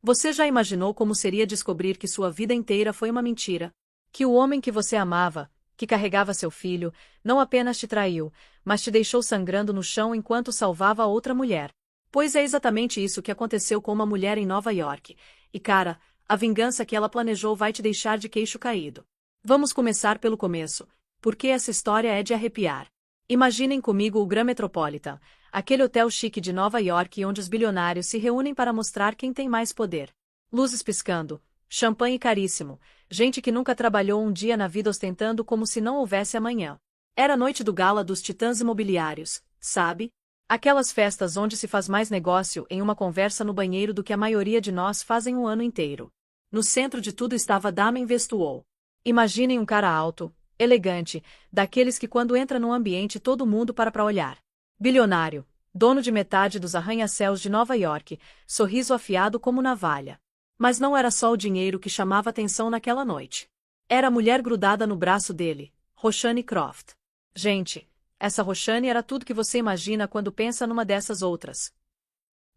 Você já imaginou como seria descobrir que sua vida inteira foi uma mentira? Que o homem que você amava, que carregava seu filho, não apenas te traiu, mas te deixou sangrando no chão enquanto salvava outra mulher. Pois é exatamente isso que aconteceu com uma mulher em Nova York. E cara, a vingança que ela planejou vai te deixar de queixo caído. Vamos começar pelo começo, porque essa história é de arrepiar. Imaginem comigo o Grand Metropolitan, aquele hotel chique de Nova York onde os bilionários se reúnem para mostrar quem tem mais poder. Luzes piscando, champanhe caríssimo, gente que nunca trabalhou um dia na vida ostentando como se não houvesse amanhã. Era a noite do gala dos titãs imobiliários, sabe? Aquelas festas onde se faz mais negócio em uma conversa no banheiro do que a maioria de nós fazem um ano inteiro. No centro de tudo estava Damien Westwold. Imaginem um cara alto, elegante, daqueles que quando entra num ambiente todo mundo para olhar. Bilionário, dono de metade dos arranha-céus de Nova York, sorriso afiado como navalha. Mas não era só o dinheiro que chamava atenção naquela noite. Era a mulher grudada no braço dele, Roshani Croft. Gente, essa Roshani era tudo que você imagina quando pensa numa dessas outras.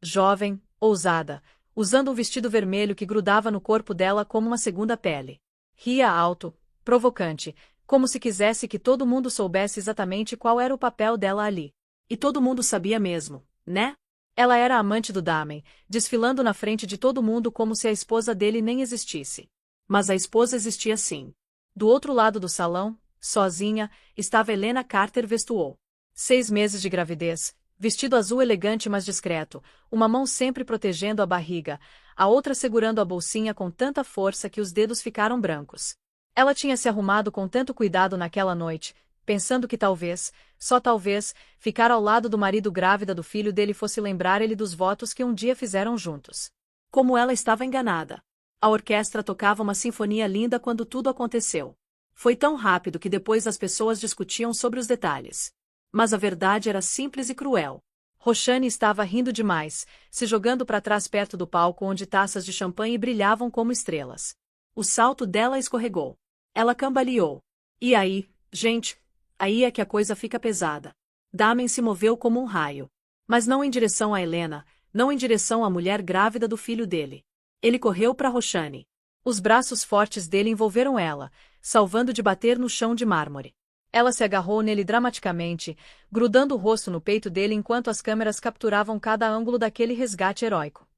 Jovem, ousada, usando um vestido vermelho que grudava no corpo dela como uma segunda pele. Ria alto, provocante, como se quisesse que todo mundo soubesse exatamente qual era o papel dela ali. E todo mundo sabia mesmo, né? Ela era a amante do Damien, desfilando na frente de todo mundo como se a esposa dele nem existisse. Mas a esposa existia sim. Do outro lado do salão, sozinha, estava Helena Carter Westwold. 6 meses de gravidez, vestido azul elegante mas discreto, uma mão sempre protegendo a barriga, a outra segurando a bolsinha com tanta força que os dedos ficaram brancos. Ela tinha se arrumado com tanto cuidado naquela noite, pensando que talvez, só talvez, ficar ao lado do marido grávida do filho dele fosse lembrar ele dos votos que um dia fizeram juntos. Como ela estava enganada. A orquestra tocava uma sinfonia linda quando tudo aconteceu. Foi tão rápido que depois as pessoas discutiam sobre os detalhes. Mas a verdade era simples e cruel. Roshani estava rindo demais, se jogando para trás perto do palco onde taças de champanhe brilhavam como estrelas. O salto dela escorregou. Ela cambaleou. E aí, gente, aí é que a coisa fica pesada. Damien se moveu como um raio. Mas não em direção a Helena, não em direção à mulher grávida do filho dele. Ele correu para Roshani. Os braços fortes dele envolveram ela, salvando de bater no chão de mármore. Ela se agarrou nele dramaticamente, grudando o rosto no peito dele enquanto as câmeras capturavam cada ângulo daquele resgate heróico.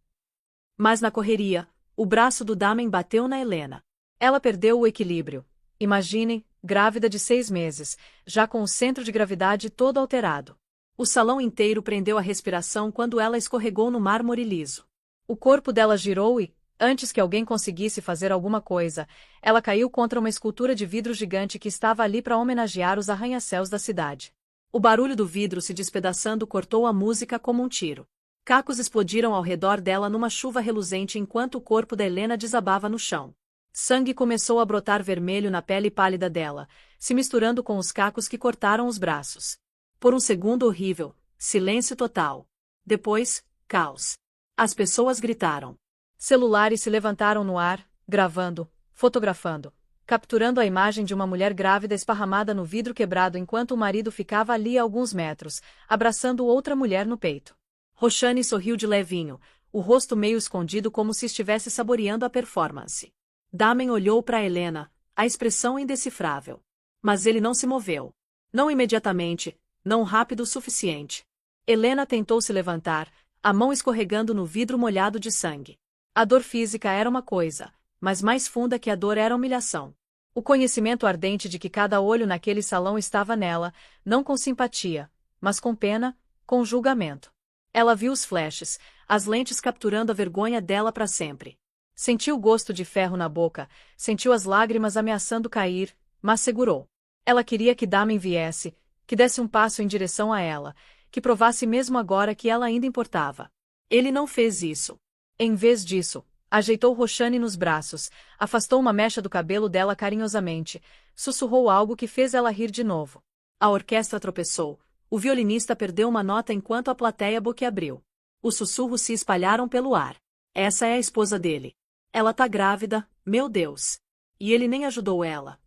Mas na correria, o braço do Damien bateu na Helena. Ela perdeu o equilíbrio. Imaginem, grávida de 6 meses, já com o centro de gravidade todo alterado. O salão inteiro prendeu a respiração quando ela escorregou no mármore liso. O corpo dela girou e, antes que alguém conseguisse fazer alguma coisa, ela caiu contra uma escultura de vidro gigante que estava ali para homenagear os arranha-céus da cidade. O barulho do vidro se despedaçando cortou a música como um tiro. Cacos explodiram ao redor dela numa chuva reluzente enquanto o corpo da Helena desabava no chão. Sangue começou a brotar vermelho na pele pálida dela, se misturando com os cacos que cortaram os braços. Por um segundo horrível, silêncio total. Depois, caos. As pessoas gritaram. Celulares se levantaram no ar, gravando, fotografando, capturando a imagem de uma mulher grávida esparramada no vidro quebrado enquanto o marido ficava ali a alguns metros, abraçando outra mulher no peito. Roshani sorriu de levinho, o rosto meio escondido como se estivesse saboreando a performance. Damien olhou para Helena, a expressão indecifrável. Mas ele não se moveu. Não imediatamente, não rápido o suficiente. Helena tentou se levantar, a mão escorregando no vidro molhado de sangue. A dor física era uma coisa, mas mais funda que a dor era a humilhação. O conhecimento ardente de que cada olho naquele salão estava nela, não com simpatia, mas com pena, com julgamento. Ela viu os flashes, as lentes capturando a vergonha dela para sempre. Sentiu o gosto de ferro na boca, sentiu as lágrimas ameaçando cair, mas segurou. Ela queria que Damien viesse, que desse um passo em direção a ela, que provasse mesmo agora que ela ainda importava. Ele não fez isso. Em vez disso, ajeitou Roshani nos braços, afastou uma mecha do cabelo dela carinhosamente, sussurrou algo que fez ela rir de novo. A orquestra tropeçou, o violinista perdeu uma nota enquanto a plateia boquiabriu. Os sussurros se espalharam pelo ar. Essa é a esposa dele. Ela tá grávida, meu Deus. E ele nem ajudou ela.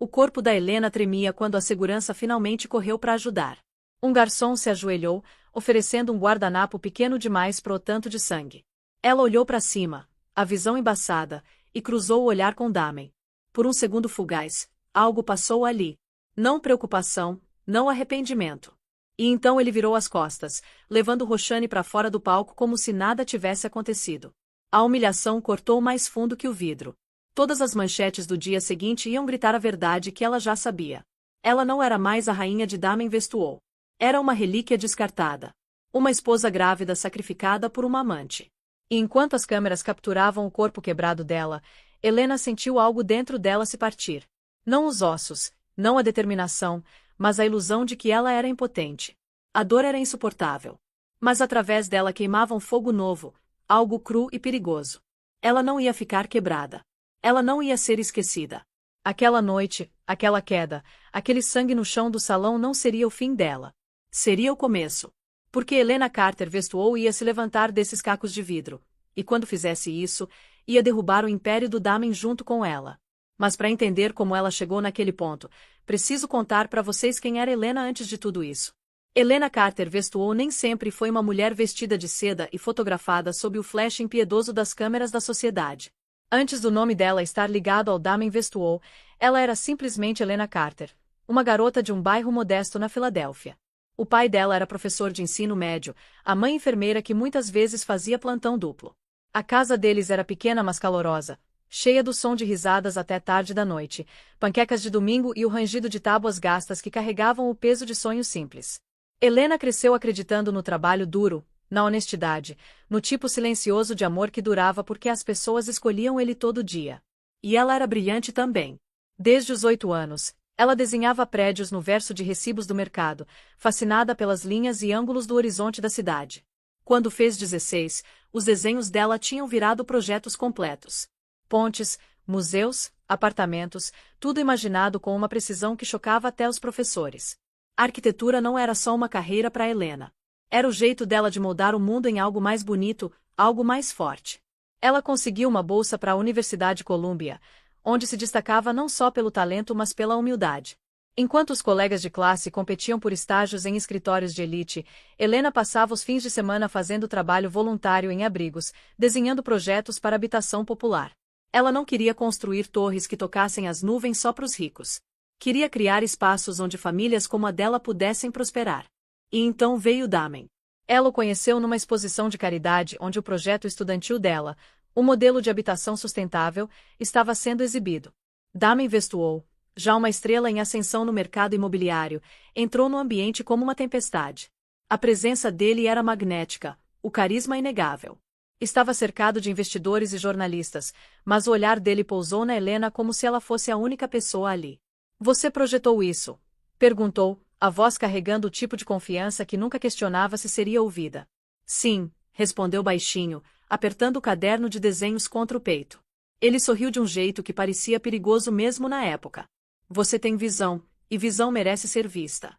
O corpo da Helena tremia quando a segurança finalmente correu para ajudar. Um garçom se ajoelhou, oferecendo um guardanapo pequeno demais para o tanto de sangue. Ela olhou para cima, a visão embaçada, e cruzou o olhar com Damen. Por um segundo fugaz, algo passou ali. Não preocupação, não arrependimento. E então ele virou as costas, levando Roxane para fora do palco como se nada tivesse acontecido. A humilhação cortou mais fundo que o vidro. Todas as manchetes do dia seguinte iam gritar a verdade que ela já sabia. Ela não era mais a rainha de Damen Vestuou. Era uma relíquia descartada. Uma esposa grávida sacrificada por uma amante. E enquanto as câmeras capturavam o corpo quebrado dela, Helena sentiu algo dentro dela se partir. Não os ossos, não a determinação, mas a ilusão de que ela era impotente. A dor era insuportável. Mas através dela queimava um fogo novo, algo cru e perigoso. Ela não ia ficar quebrada. Ela não ia ser esquecida. Aquela noite, aquela queda, aquele sangue no chão do salão não seria o fim dela. Seria o começo. Porque Helena Carter Vestuou ia se levantar desses cacos de vidro, e quando fizesse isso, ia derrubar o império do Damen junto com ela. Mas para entender como ela chegou naquele ponto, preciso contar para vocês quem era Helena antes de tudo isso. Helena Carter Vestuou nem sempre foi uma mulher vestida de seda e fotografada sob o flash impiedoso das câmeras da sociedade. Antes do nome dela estar ligado ao Damen Vestuou, ela era simplesmente Helena Carter, uma garota de um bairro modesto na Filadélfia. O pai dela era professor de ensino médio, a mãe enfermeira que muitas vezes fazia plantão duplo. A casa deles era pequena mas calorosa, cheia do som de risadas até tarde da noite, panquecas de domingo e o rangido de tábuas gastas que carregavam o peso de sonhos simples. Helena cresceu acreditando no trabalho duro, na honestidade, no tipo silencioso de amor que durava porque as pessoas escolhiam ele todo dia. E ela era brilhante também. Desde os 8 anos, ela desenhava prédios no verso de recibos do mercado, fascinada pelas linhas e ângulos do horizonte da cidade. Quando fez 16, os desenhos dela tinham virado projetos completos. Pontes, museus, apartamentos, tudo imaginado com uma precisão que chocava até os professores. A arquitetura não era só uma carreira para Helena. Era o jeito dela de moldar o mundo em algo mais bonito, algo mais forte. Ela conseguiu uma bolsa para a Universidade Columbia, onde se destacava não só pelo talento mas pela humildade. Enquanto os colegas de classe competiam por estágios em escritórios de elite, Helena passava os fins de semana fazendo trabalho voluntário em abrigos, desenhando projetos para habitação popular. Ela não queria construir torres que tocassem as nuvens só para os ricos. Queria criar espaços onde famílias como a dela pudessem prosperar. E então veio Damen. Ela o conheceu numa exposição de caridade onde o projeto estudantil dela, o modelo de habitação sustentável, estava sendo exibido. Damen Vestuou, já uma estrela em ascensão no mercado imobiliário, entrou no ambiente como uma tempestade. A presença dele era magnética, o carisma inegável. Estava cercado de investidores e jornalistas, mas o olhar dele pousou na Helena como se ela fosse a única pessoa ali. Você projetou isso? Perguntou, a voz carregando o tipo de confiança que nunca questionava se seria ouvida. Sim, respondeu baixinho, apertando o caderno de desenhos contra o peito. Ele sorriu de um jeito que parecia perigoso mesmo na época. Você tem visão, e visão merece ser vista.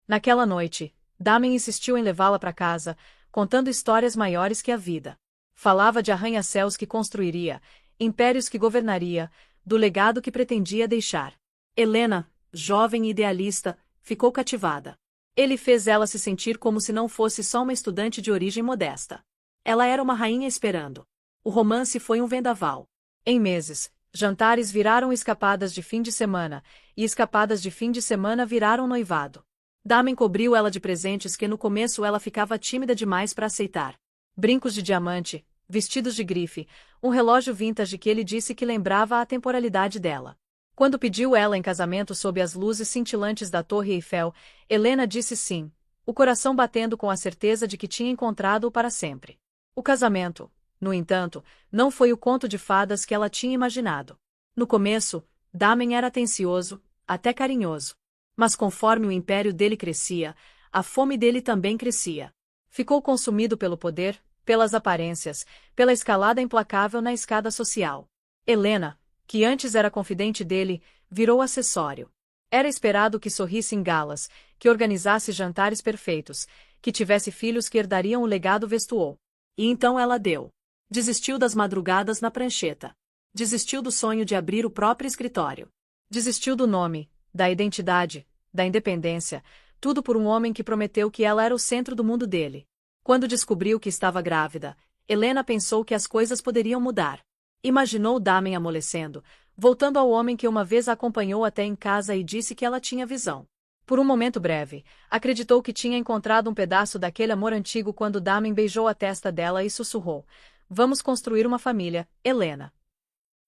Naquela noite, Damen insistiu em levá-la para casa, contando histórias maiores que a vida. Falava de arranha-céus que construiria, impérios que governaria, do legado que pretendia deixar. Helena, jovem e idealista, ficou cativada. Ele fez ela se sentir como se não fosse só uma estudante de origem modesta. Ela era uma rainha esperando. O romance foi um vendaval. Em meses, jantares viraram escapadas de fim de semana, e escapadas de fim de semana viraram noivado. Damen cobriu ela de presentes que no começo ela ficava tímida demais para aceitar. Brincos de diamante, vestidos de grife, um relógio vintage que ele disse que lembrava a temporalidade dela. Quando pediu ela em casamento sob as luzes cintilantes da Torre Eiffel, Helena disse sim, o coração batendo com a certeza de que tinha encontrado-o para sempre. O casamento, no entanto, não foi o conto de fadas que ela tinha imaginado. No começo, Damen era atencioso, até carinhoso. Mas conforme o império dele crescia, a fome dele também crescia. Ficou consumido pelo poder, pelas aparências, pela escalada implacável na escada social. Helena, que antes era confidente dele, virou acessório. Era esperado que sorrisse em galas, que organizasse jantares perfeitos, que tivesse filhos que herdariam o legado Vestuou. E então ela deu. Desistiu das madrugadas na prancheta. Desistiu do sonho de abrir o próprio escritório. Desistiu do nome, da identidade, da independência, tudo por um homem que prometeu que ela era o centro do mundo dele. Quando descobriu que estava grávida, Helena pensou que as coisas poderiam mudar. Imaginou Damen amolecendo, voltando ao homem que uma vez a acompanhou até em casa e disse que ela tinha visão. Por um momento breve, acreditou que tinha encontrado um pedaço daquele amor antigo quando Damen beijou a testa dela e sussurrou: "Vamos construir uma família, Helena."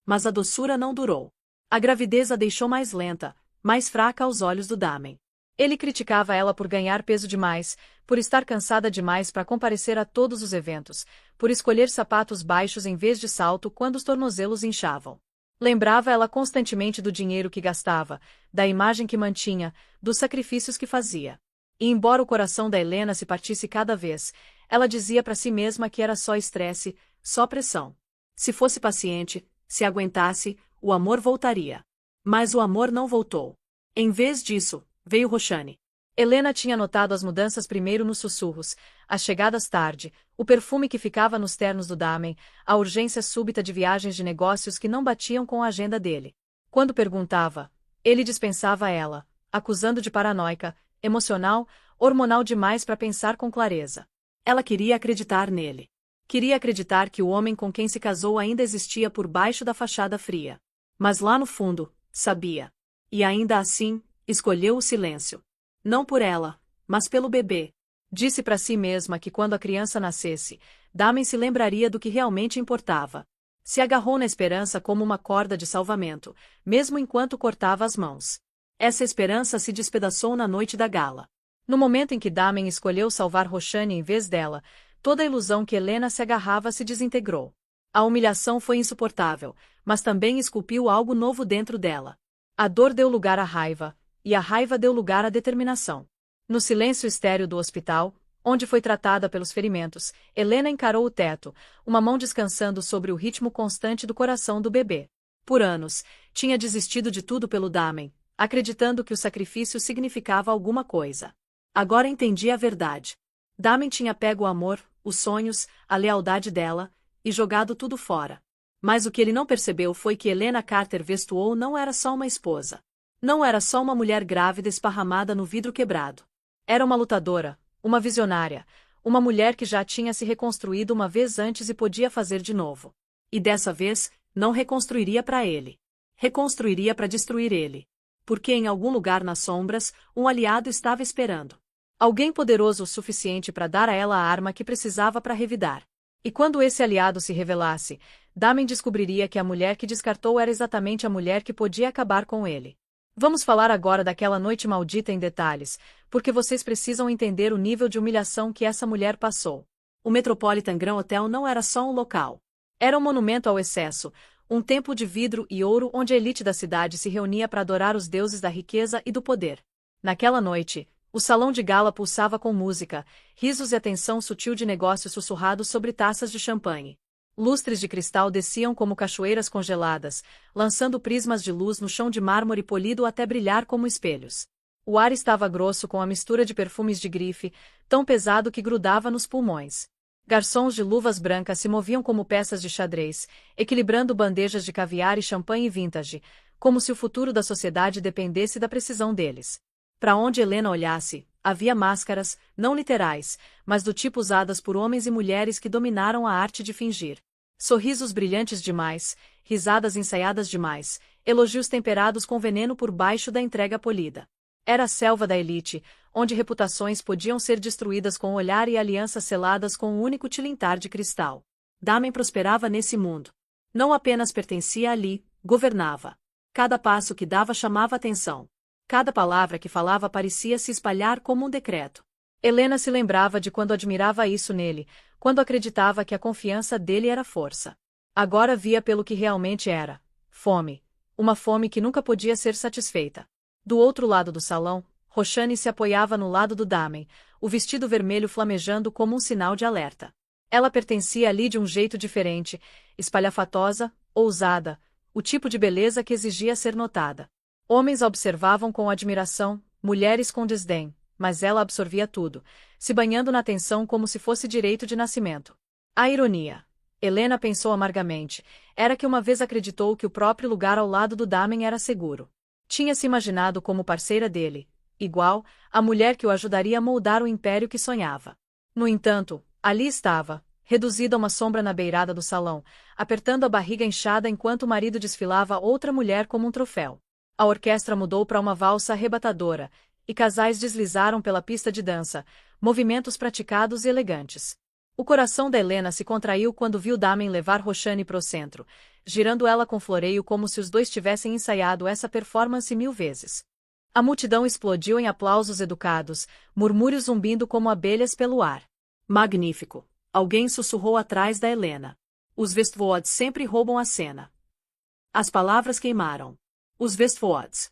Mas a doçura não durou. A gravidez a deixou mais lenta, mais fraca aos olhos do Damen. Ele criticava ela por ganhar peso demais, por estar cansada demais para comparecer a todos os eventos, por escolher sapatos baixos em vez de salto quando os tornozelos inchavam. Lembrava ela constantemente do dinheiro que gastava, da imagem que mantinha, dos sacrifícios que fazia. E embora o coração da Helena se partisse cada vez, ela dizia para si mesma que era só estresse, só pressão. Se fosse paciente, se aguentasse, o amor voltaria. Mas o amor não voltou. Em vez disso, veio Roxane. Helena tinha notado as mudanças primeiro nos sussurros, as chegadas tarde, o perfume que ficava nos ternos do Damen, a urgência súbita de viagens de negócios que não batiam com a agenda dele. Quando perguntava, ele dispensava ela, acusando de paranoica, emocional, hormonal demais para pensar com clareza. Ela queria acreditar nele. Queria acreditar que o homem com quem se casou ainda existia por baixo da fachada fria. Mas lá no fundo, sabia. E ainda assim, escolheu o silêncio. Não por ela, mas pelo bebê. Disse para si mesma que quando a criança nascesse, Damen se lembraria do que realmente importava. Se agarrou na esperança como uma corda de salvamento, mesmo enquanto cortava as mãos. Essa esperança se despedaçou na noite da gala. No momento em que Damen escolheu salvar Roxane em vez dela, toda a ilusão que Helena se agarrava se desintegrou. A humilhação foi insuportável, mas também esculpiu algo novo dentro dela. A dor deu lugar à raiva, e a raiva deu lugar à determinação. No silêncio estéril do hospital, onde foi tratada pelos ferimentos, Helena encarou o teto, uma mão descansando sobre o ritmo constante do coração do bebê. Por anos, tinha desistido de tudo pelo Damen, acreditando que o sacrifício significava alguma coisa. Agora entendia a verdade. Damen tinha pego o amor, os sonhos, a lealdade dela, e jogado tudo fora. Mas o que ele não percebeu foi que Helena Carter Westphal não era só uma esposa. Não era só uma mulher grávida esparramada no vidro quebrado. Era uma lutadora, uma visionária, uma mulher que já tinha se reconstruído uma vez antes e podia fazer de novo. E dessa vez, não reconstruiria para ele. Reconstruiria para destruir ele. Porque em algum lugar nas sombras, um aliado estava esperando. Alguém poderoso o suficiente para dar a ela a arma que precisava para revidar. E quando esse aliado se revelasse, Damen descobriria que a mulher que descartou era exatamente a mulher que podia acabar com ele. Vamos falar agora daquela noite maldita em detalhes, porque vocês precisam entender o nível de humilhação que essa mulher passou. O Metropolitan Grand Hotel não era só um local. Era um monumento ao excesso, um templo de vidro e ouro onde a elite da cidade se reunia para adorar os deuses da riqueza e do poder. Naquela noite, o salão de gala pulsava com música, risos e atenção sutil de negócios sussurrados sobre taças de champanhe. Lustres de cristal desciam como cachoeiras congeladas, lançando prismas de luz no chão de mármore polido até brilhar como espelhos. O ar estava grosso com a mistura de perfumes de grife, tão pesado que grudava nos pulmões. Garçons de luvas brancas se moviam como peças de xadrez, equilibrando bandejas de caviar e champanhe vintage, como se o futuro da sociedade dependesse da precisão deles. Para onde Helena olhasse, havia máscaras, não literais, mas do tipo usadas por homens e mulheres que dominaram a arte de fingir. Sorrisos brilhantes demais, risadas ensaiadas demais, elogios temperados com veneno por baixo da entrega polida. Era a selva da elite, onde reputações podiam ser destruídas com olhar e alianças seladas com um único tilintar de cristal. Damen prosperava nesse mundo. Não apenas pertencia ali, governava. Cada passo que dava chamava atenção. Cada palavra que falava parecia se espalhar como um decreto. Helena se lembrava de quando admirava isso nele, quando acreditava que a confiança dele era força. Agora via pelo que realmente era: fome. Uma fome que nunca podia ser satisfeita. Do outro lado do salão, Roxane se apoiava no lado do Damen, o vestido vermelho flamejando como um sinal de alerta. Ela pertencia ali de um jeito diferente, espalhafatosa, ousada, o tipo de beleza que exigia ser notada. Homens a observavam com admiração, mulheres com desdém, mas ela absorvia tudo, se banhando na atenção como se fosse direito de nascimento. A ironia. Helena pensou amargamente, era que uma vez acreditou que o próprio lugar ao lado do Damen era seguro. Tinha se imaginado como parceira dele, igual, a mulher que o ajudaria a moldar o império que sonhava. No entanto, ali estava, reduzida a uma sombra na beirada do salão, apertando a barriga inchada enquanto o marido desfilava outra mulher como um troféu. A orquestra mudou para uma valsa arrebatadora, e casais deslizaram pela pista de dança, movimentos praticados e elegantes. O coração da Helena se contraiu quando viu Damen levar Roxane para o centro, girando ela com floreio como se os dois tivessem ensaiado essa performance 1000 vezes. A multidão explodiu em aplausos educados, murmúrios zumbindo como abelhas pelo ar. Magnífico! Alguém sussurrou atrás da Helena. Os Westwoods sempre roubam a cena. As palavras queimaram. Os Westwoods.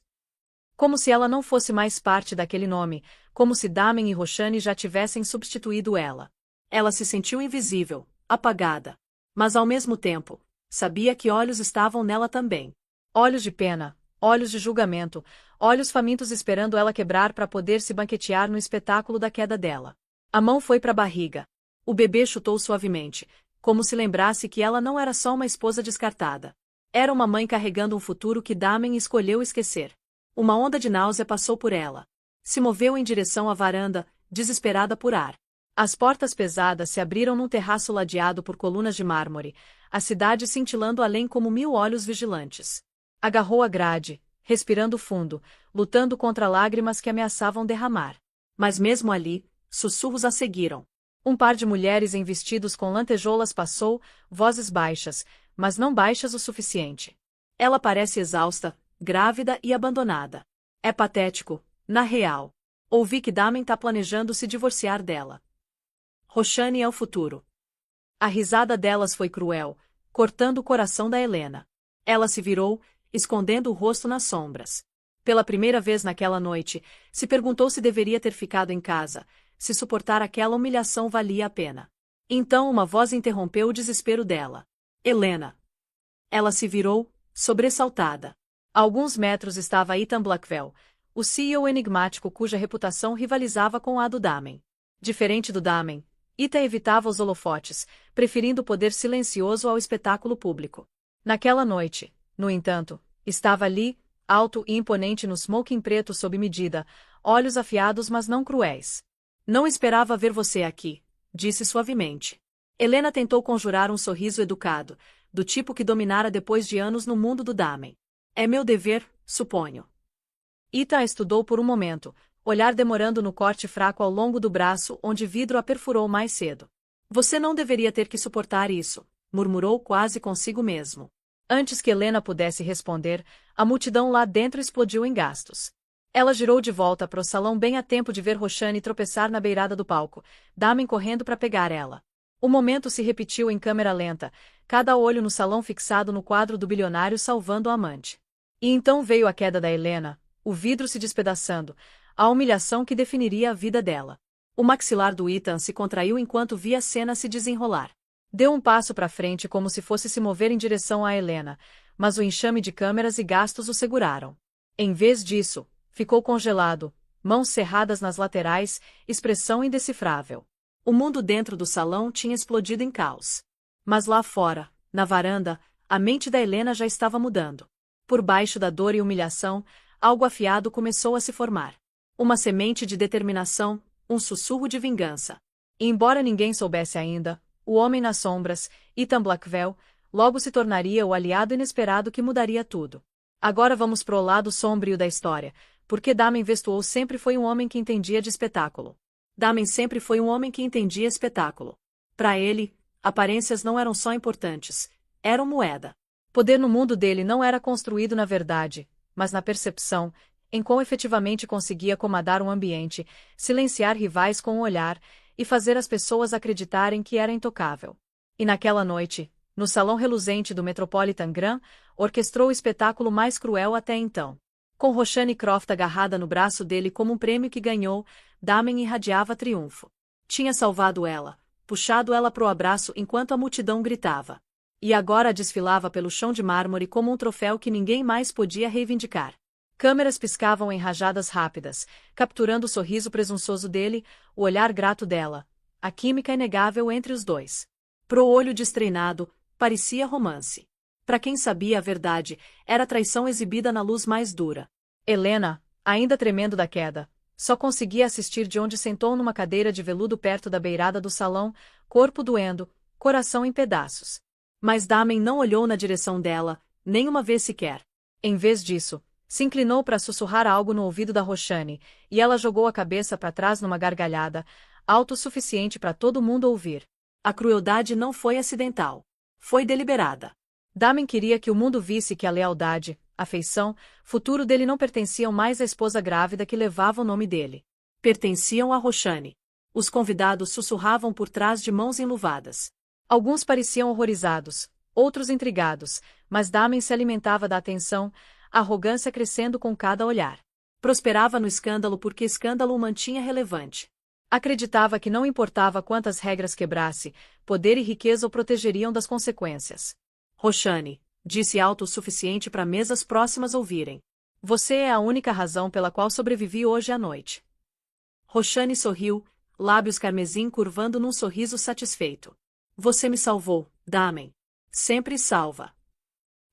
Como se ela não fosse mais parte daquele nome, como se Damen e Roxane já tivessem substituído ela. Ela se sentiu invisível, apagada. Mas ao mesmo tempo, sabia que olhos estavam nela também. Olhos de pena, olhos de julgamento, olhos famintos esperando ela quebrar para poder se banquetear no espetáculo da queda dela. A mão foi para a barriga. O bebê chutou suavemente, como se lembrasse que ela não era só uma esposa descartada. Era uma mãe carregando um futuro que Damen escolheu esquecer. Uma onda de náusea passou por ela. Se moveu em direção à varanda, desesperada por ar. As portas pesadas se abriram num terraço ladeado por colunas de mármore, a cidade cintilando além como 1000 olhos vigilantes. Agarrou a grade, respirando fundo, lutando contra lágrimas que ameaçavam derramar. Mas mesmo ali, sussurros a seguiram. Um par de mulheres em vestidos com lantejoulas passou, vozes baixas, mas não baixas o suficiente. Ela parece exausta, grávida e abandonada. É patético, na real. Ouvi que Damen tá planejando se divorciar dela. Roxane é o futuro. A risada delas foi cruel, cortando o coração da Helena. Ela se virou, escondendo o rosto nas sombras. Pela primeira vez naquela noite, se perguntou se deveria ter ficado em casa, se suportar aquela humilhação valia a pena. Então uma voz interrompeu o desespero dela. Helena. Ela se virou, sobressaltada. A alguns metros estava Ethan Blackwell, o CEO enigmático cuja reputação rivalizava com a do Damen. Diferente do Damen, Ethan evitava os holofotes, preferindo o poder silencioso ao espetáculo público. Naquela noite, no entanto, estava ali, alto e imponente no smoking preto sob medida, olhos afiados mas não cruéis. Não esperava ver você aqui, disse suavemente. Helena tentou conjurar um sorriso educado, do tipo que dominara depois de anos no mundo do Damen. É meu dever, suponho. Ethan a estudou por um momento, olhar demorando no corte fraco ao longo do braço onde vidro a perfurou mais cedo. Você não deveria ter que suportar isso, murmurou quase consigo mesmo. Antes que Helena pudesse responder, a multidão lá dentro explodiu em gastos. Ela girou de volta para o salão bem a tempo de ver Roxane tropeçar na beirada do palco, Damen correndo para pegar ela. O momento se repetiu em câmera lenta, cada olho no salão fixado no quadro do bilionário salvando o amante. E então veio a queda da Helena, o vidro se despedaçando, a humilhação que definiria a vida dela. O maxilar do Ethan se contraiu enquanto via a cena se desenrolar. Deu um passo para frente como se fosse se mover em direção a Helena, mas o enxame de câmeras e gastos o seguraram. Em vez disso, ficou congelado, mãos cerradas nas laterais, expressão indecifrável. O mundo dentro do salão tinha explodido em caos. Mas lá fora, na varanda, a mente da Helena já estava mudando. Por baixo da dor e humilhação, algo afiado começou a se formar. Uma semente de determinação, um sussurro de vingança. E embora ninguém soubesse ainda, o homem nas sombras, Ethan Blackwell, logo se tornaria o aliado inesperado que mudaria tudo. Agora vamos pro lado sombrio da história, porque Damen Westwood sempre foi um homem que entendia de espetáculo. Damen sempre foi um homem que entendia espetáculo. Para ele, aparências não eram só importantes, eram moeda. Poder no mundo dele não era construído na verdade, mas na percepção, em como efetivamente conseguia comandar um ambiente, silenciar rivais com o olhar, e fazer as pessoas acreditarem que era intocável. E naquela noite, no salão reluzente do Metropolitan Grand, orquestrou o espetáculo mais cruel até então. Com Roxane Croft agarrada no braço dele como um prêmio que ganhou, Damen irradiava triunfo. Tinha salvado ela, puxado ela pro abraço enquanto a multidão gritava. E agora a desfilava pelo chão de mármore como um troféu que ninguém mais podia reivindicar. Câmeras piscavam em rajadas rápidas, capturando o sorriso presunçoso dele, o olhar grato dela, a química inegável entre os dois. Pro olho destreinado, parecia romance. Para quem sabia a verdade, era traição exibida na luz mais dura. Helena, ainda tremendo da queda, só conseguia assistir de onde sentou numa cadeira de veludo perto da beirada do salão, corpo doendo, coração em pedaços. Mas Damen não olhou na direção dela, nem uma vez sequer. Em vez disso, se inclinou para sussurrar algo no ouvido da Roxane, e ela jogou a cabeça para trás numa gargalhada, alto o suficiente para todo mundo ouvir. A crueldade não foi acidental. Foi deliberada. Damen queria que o mundo visse que a lealdade, afeição, futuro dele não pertenciam mais à esposa grávida que levava o nome dele. Pertenciam a Roxane. Os convidados sussurravam por trás de mãos enluvadas. Alguns pareciam horrorizados, outros intrigados, mas Damen se alimentava da atenção, a arrogância crescendo com cada olhar. Prosperava no escândalo porque escândalo o mantinha relevante. Acreditava que não importava quantas regras quebrasse, poder e riqueza o protegeriam das consequências. Roxane, disse alto o suficiente para mesas próximas ouvirem. Você é a única razão pela qual sobrevivi hoje à noite. Roxane sorriu, lábios carmesim curvando num sorriso satisfeito. Você me salvou, Damen. Sempre salva.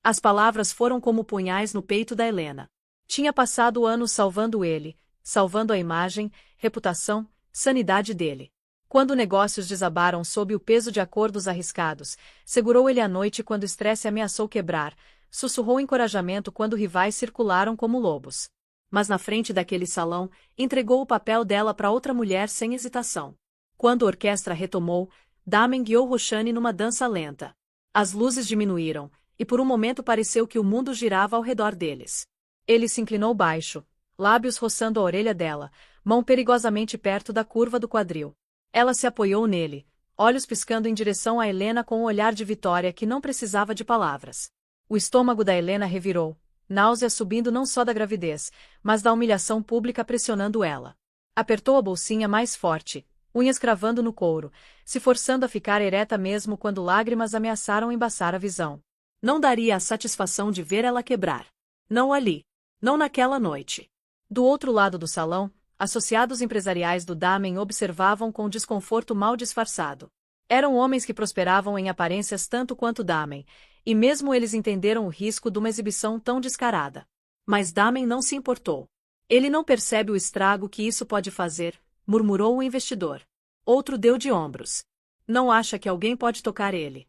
As palavras foram como punhais no peito da Helena. Tinha passado anos salvando ele, salvando a imagem, reputação, sanidade dele. Quando negócios desabaram sob o peso de acordos arriscados, segurou ele à noite quando o estresse ameaçou quebrar, sussurrou encorajamento quando rivais circularam como lobos. Mas na frente daquele salão, entregou o papel dela para outra mulher sem hesitação. Quando a orquestra retomou, Damen guiou Roxane numa dança lenta. As luzes diminuíram, e por um momento pareceu que o mundo girava ao redor deles. Ele se inclinou baixo, lábios roçando a orelha dela, mão perigosamente perto da curva do quadril. Ela se apoiou nele, olhos piscando em direção a Helena com um olhar de vitória que não precisava de palavras. O estômago da Helena revirou, náusea subindo não só da gravidez, mas da humilhação pública pressionando ela. Apertou a bolsinha mais forte, unhas cravando no couro, se forçando a ficar ereta mesmo quando lágrimas ameaçaram embaçar a visão. Não daria a satisfação de ver ela quebrar. Não ali. Não naquela noite. Do outro lado do salão, associados empresariais do Damen observavam com desconforto mal disfarçado. Eram homens que prosperavam em aparências tanto quanto Damen, e mesmo eles entenderam o risco de uma exibição tão descarada. Mas Damen não se importou. Ele não percebe o estrago que isso pode fazer, murmurou o investidor. Outro deu de ombros. Não acha que alguém pode tocar ele.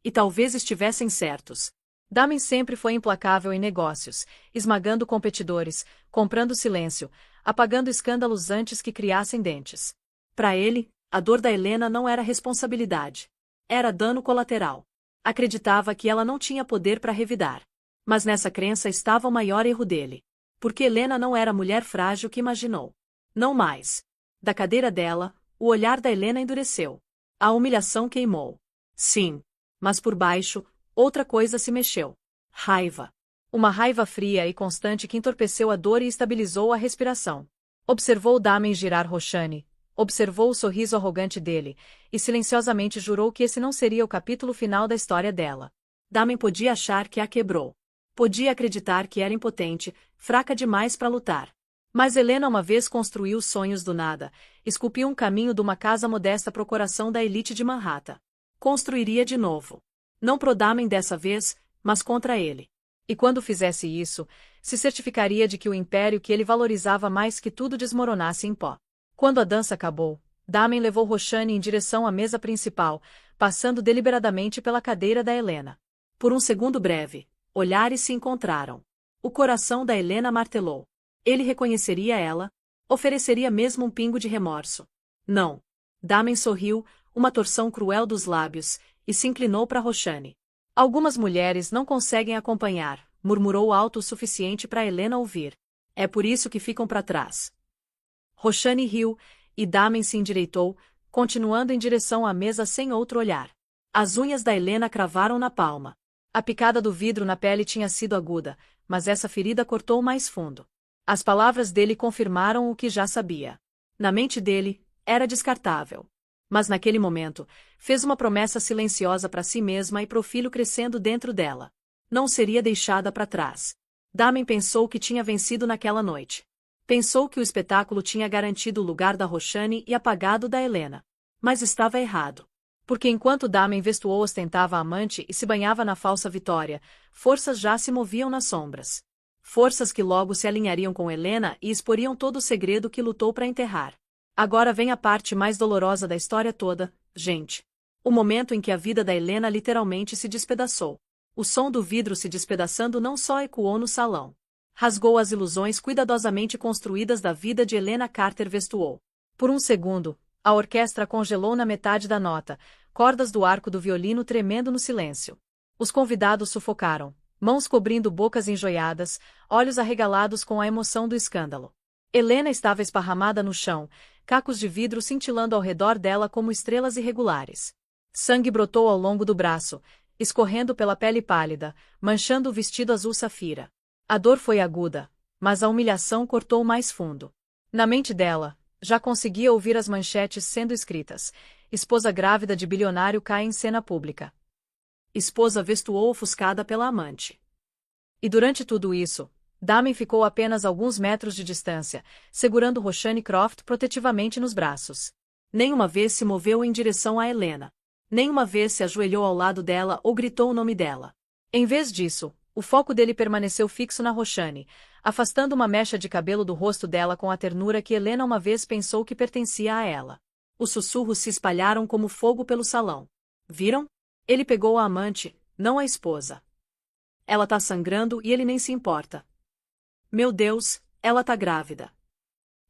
E talvez estivessem certos. Damen sempre foi implacável em negócios, esmagando competidores, comprando silêncio, apagando escândalos antes que criassem dentes. Para ele, a dor da Helena não era responsabilidade. Era dano colateral. Acreditava que ela não tinha poder para revidar. Mas nessa crença estava o maior erro dele. Porque Helena não era a mulher frágil que imaginou. Não mais. Da cadeira dela, o olhar da Helena endureceu. A humilhação queimou. Sim. Mas por baixo, outra coisa se mexeu. Raiva. Uma raiva fria e constante que entorpeceu a dor e estabilizou a respiração. Observou Damen girar Roxane, observou o sorriso arrogante dele, e silenciosamente jurou que esse não seria o capítulo final da história dela. Damen podia achar que a quebrou. Podia acreditar que era impotente, fraca demais para lutar. Mas Helena uma vez construiu os sonhos do nada, esculpiu um caminho de uma casa modesta pro coração da elite de Manhattan. Construiria de novo. Não pro Damen dessa vez, mas contra ele. E quando fizesse isso, se certificaria de que o império que ele valorizava mais que tudo desmoronasse em pó. Quando a dança acabou, Damen levou Roxane em direção à mesa principal, passando deliberadamente pela cadeira da Helena. Por um segundo breve, olhares se encontraram. O coração da Helena martelou. Ele reconheceria ela? Ofereceria mesmo um pingo de remorso? Não. Damen sorriu, uma torção cruel dos lábios, e se inclinou para Roxane. Algumas mulheres não conseguem acompanhar, murmurou alto o suficiente para Helena ouvir. É por isso que ficam para trás. Roxane riu, e Damen se endireitou, continuando em direção à mesa sem outro olhar. As unhas da Helena cravaram na palma. A picada do vidro na pele tinha sido aguda, mas essa ferida cortou mais fundo. As palavras dele confirmaram o que já sabia. Na mente dele, era descartável. Mas naquele momento, fez uma promessa silenciosa para si mesma e pro filho crescendo dentro dela. Não seria deixada para trás. Damen pensou que tinha vencido naquela noite. Pensou que o espetáculo tinha garantido o lugar da Roxane e apagado da Helena. Mas estava errado. Porque enquanto Damen Vestuou ostentava a amante e se banhava na falsa vitória, forças já se moviam nas sombras. Forças que logo se alinhariam com Helena e exporiam todo o segredo que lutou para enterrar. Agora vem a parte mais dolorosa da história toda, gente. O momento em que a vida da Helena literalmente se despedaçou. O som do vidro se despedaçando não só ecoou no salão. Rasgou as ilusões cuidadosamente construídas da vida de Helena Carter Westwall. Por um segundo, a orquestra congelou na metade da nota, cordas do arco do violino tremendo no silêncio. Os convidados sufocaram, mãos cobrindo bocas enjoiadas, olhos arregalados com a emoção do escândalo. Helena estava esparramada no chão, cacos de vidro cintilando ao redor dela como estrelas irregulares. Sangue brotou ao longo do braço, escorrendo pela pele pálida, manchando o vestido azul safira. A dor foi aguda, mas a humilhação cortou mais fundo. Na mente dela, já conseguia ouvir as manchetes sendo escritas. Esposa grávida de bilionário cai em cena pública. Esposa Westwall ofuscada pela amante. E durante tudo isso, Damen ficou a apenas alguns metros de distância, segurando Roshani Croft protetivamente nos braços. Nenhuma vez se moveu em direção a Helena. Nenhuma vez se ajoelhou ao lado dela ou gritou o nome dela. Em vez disso, o foco dele permaneceu fixo na Roshani, afastando uma mecha de cabelo do rosto dela com a ternura que Helena uma vez pensou que pertencia a ela. Os sussurros se espalharam como fogo pelo salão. Viram? Ele pegou a amante, não a esposa. Ela tá sangrando e ele nem se importa. Meu Deus, ela tá grávida.